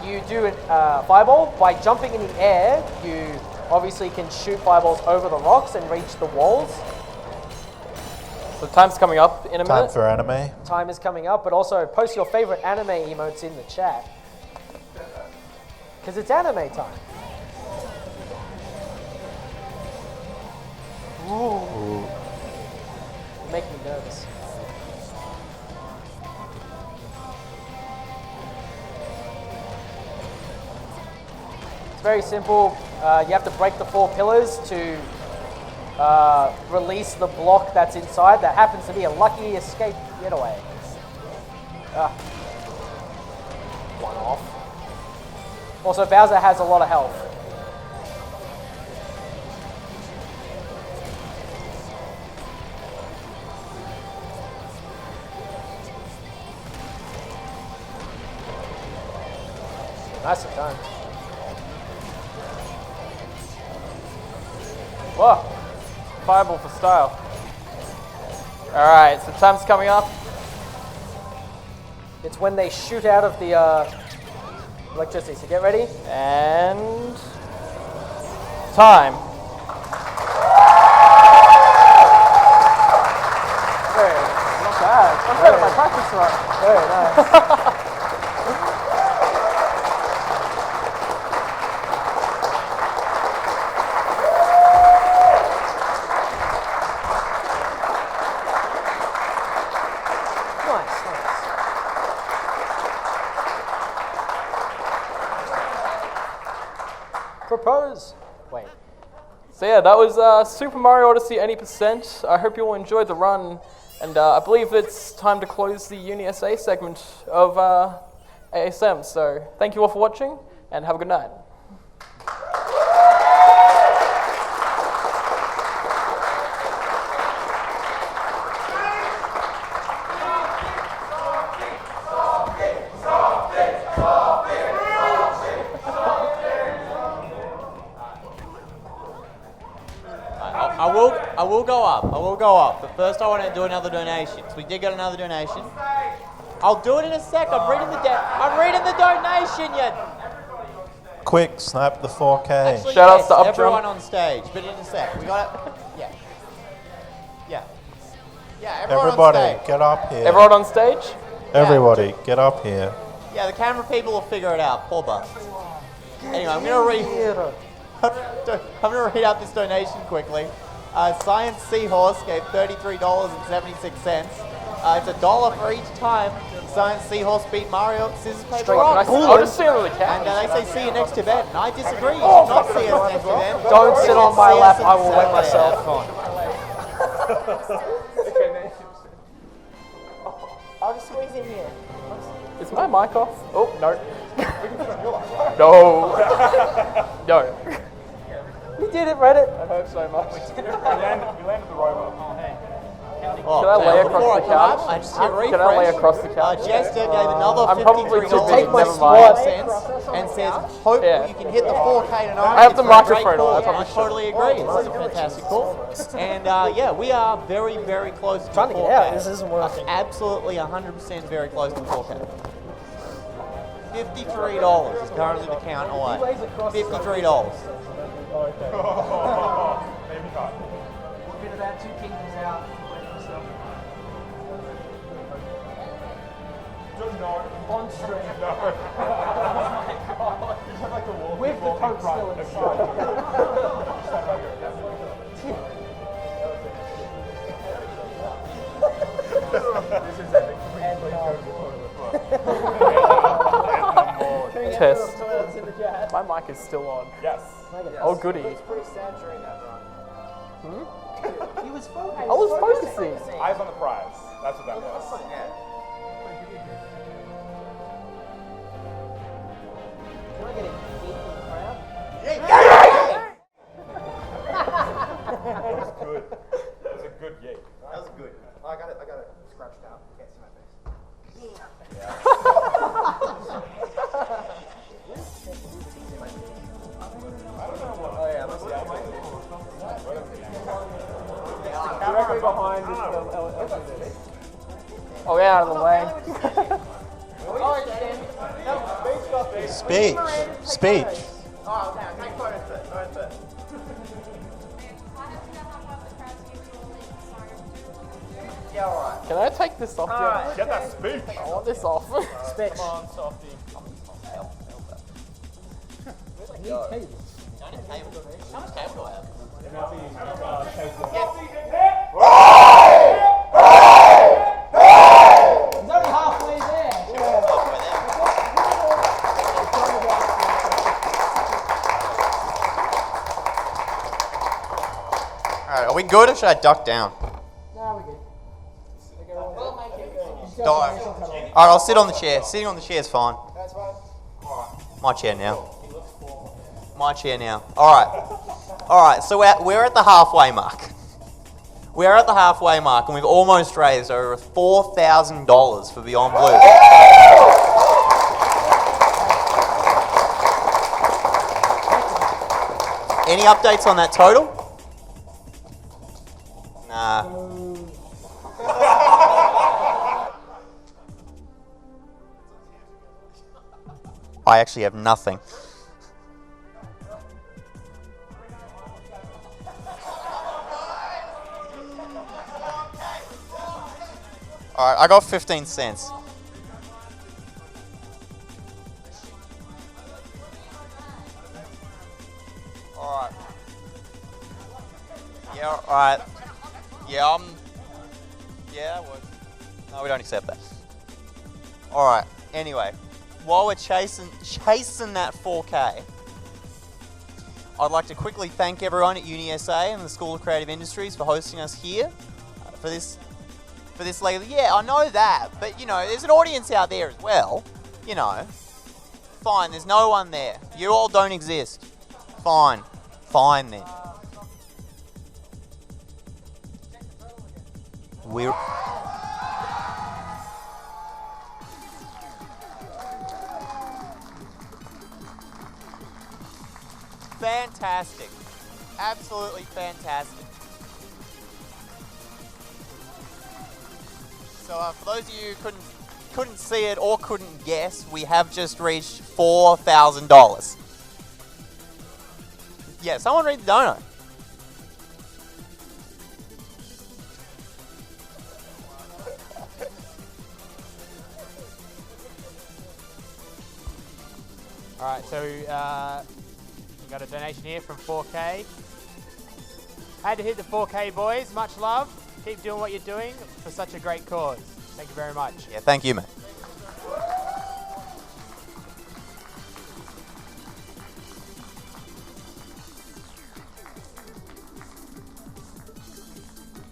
you do a fireball. By jumping in the air, you obviously can shoot fireballs over the rocks and reach the walls. So time's coming up in a Time minute. for anime. Time is coming up, but also post your favorite anime emotes in the chat. Because it's anime time. Ooh. You make me nervous. It's very simple. You have to break the 4 pillars to release the block that's inside. That happens to be a lucky escape getaway. One off. Also, Bowser has a lot of health. Nicely done. Whoa. Fireball for style. Alright, so time's coming up. It's when they shoot out of the electricity. So get ready. And time. Not bad. I'm proud of my practice run. Very nice. Propose. Wait. So yeah, that was Super Mario Odyssey 80%. I hope you all enjoyed the run, and I believe it's time to close the Uni SA segment of ASM. So thank you all for watching, and have a good night. I will go up. But first I want to do another donation. So we did get another donation. I'll do it in a sec. I'm reading the donation yet. Quick, snap the 4K. Actually, Shout outs yes, to Updrum. everyone on stage, but in a sec. We got it. Yeah, everyone Everybody, on stage. get up here. Everyone on stage? Everybody, get up here. Yeah, the camera people will figure it out. Poor bust. Anyway, I'm gonna read. I'm going to read out this donation quickly. Science Seahorse gave $33.76. It's $1 for each time Science Seahorse beat Mario Scissors Paper Straight Rock. I'll just sit on the couch. And they say see you next event. And I disagree. You should not see us next event. Don't sit on my See lap, us I will in wet Saturday. myself. I'll just squeeze in here. Is my mic off? Oh, no. No. No. You did it, Reddit. I hope so much. We landed the rover. Oh, Can I lay before across I the come up, couch? I just hit refresh. Can I lay across the couch? Jester gave another I'm probably too $53 big, Take my never mind. and says, hope Yeah. you can hit the 4K tonight. I have the It's a great microphone on, call. I probably I totally agree. This is a fantastic call. And yeah, we are very, very close to Trying the to 4K. get out, this isn't working. Absolutely 100% very close to the 4K. $53 is currently the count away. $53. Maybe not. We've been about 2 kingdoms out. No. On stream. No. With the Coke still inside. Test. My mic is still on. Yes. Oh, goody. Pretty sad during that run. He was focusing. I was focusing. Eyes on the prize. That's what that was. Can I get a geek in the crowd? That was good. That was a good yay. That was good. I got it scratched out. Can't see my face. Directly behind Oh, get out of the way. Speech. Speech. Oh, okay. Take photos first. Photos first. Yeah, alright. Can I take this off? Alright. Get that speech. I want this off. Speech. Come on, softy. How much cable do I have? He's only halfway there. Alright, are we good or should I duck down? No, we're good. Alright, I'll sit on the chair. Sitting on the chair is fine. That's fine. My chair now. My chair now. Alright, so we're at the halfway mark. We're at the halfway mark and we've almost raised over $4,000 for Beyond Blue. Any updates on that total? Nah. I actually have nothing. Alright, I got 15 cents. Alright. Yeah, alright. Yeah, yeah, that works. No, we don't accept that. Alright, anyway. While we're chasing that 4K, I'd like to quickly thank everyone at UniSA and the School of Creative Industries for hosting us here for this lately. Yeah, I know that, but you know, there's an audience out there as well. You know, fine. There's no one there. You all don't exist. Fine then. We're. Fantastic. Absolutely fantastic. So for those of you who couldn't see it or couldn't guess, we have just reached $4,000. Yeah, someone read the donut. Alright, so We got a donation here from 4K. Had to hit the 4K, boys. Much love. Keep doing what you're doing for such a great cause. Thank you very much. Yeah, thank you, mate.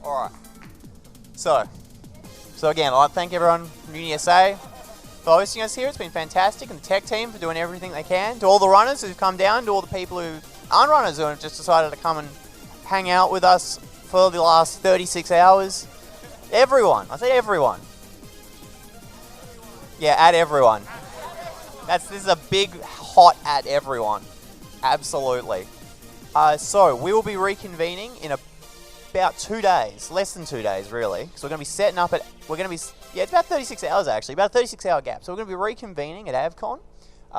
All right. So again, I'd like to thank everyone from UniSA for hosting us here. It's been fantastic, and the tech team for doing everything they can. To all the runners who've come down, to all the people who aren't runners who have just decided to come and hang out with us for the last 36 hours. Everyone. I said everyone. Yeah, at everyone. This is a big hot at everyone. Absolutely. So we will be reconvening in about 2 days, less than 2 days really. So we're going to be setting up it's about 36 hours actually, about a 36-hour gap. So we're going to be reconvening at AvCon.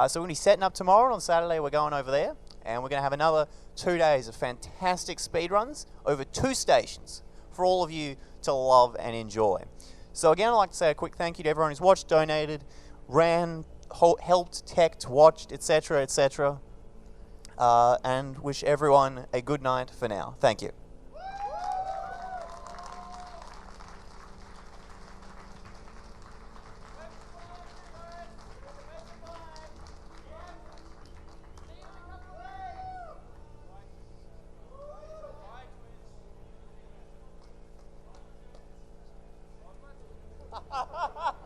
So we're going to be setting up tomorrow, and on Saturday we're going over there, and we're going to have another 2 days of fantastic speedruns over 2 stations for all of you to love and enjoy. So again, I'd like to say a quick thank you to everyone who's watched, donated, ran, helped, teched, watched, etc., etc., and wish everyone a good night for now. Thank you. Ha ha ha!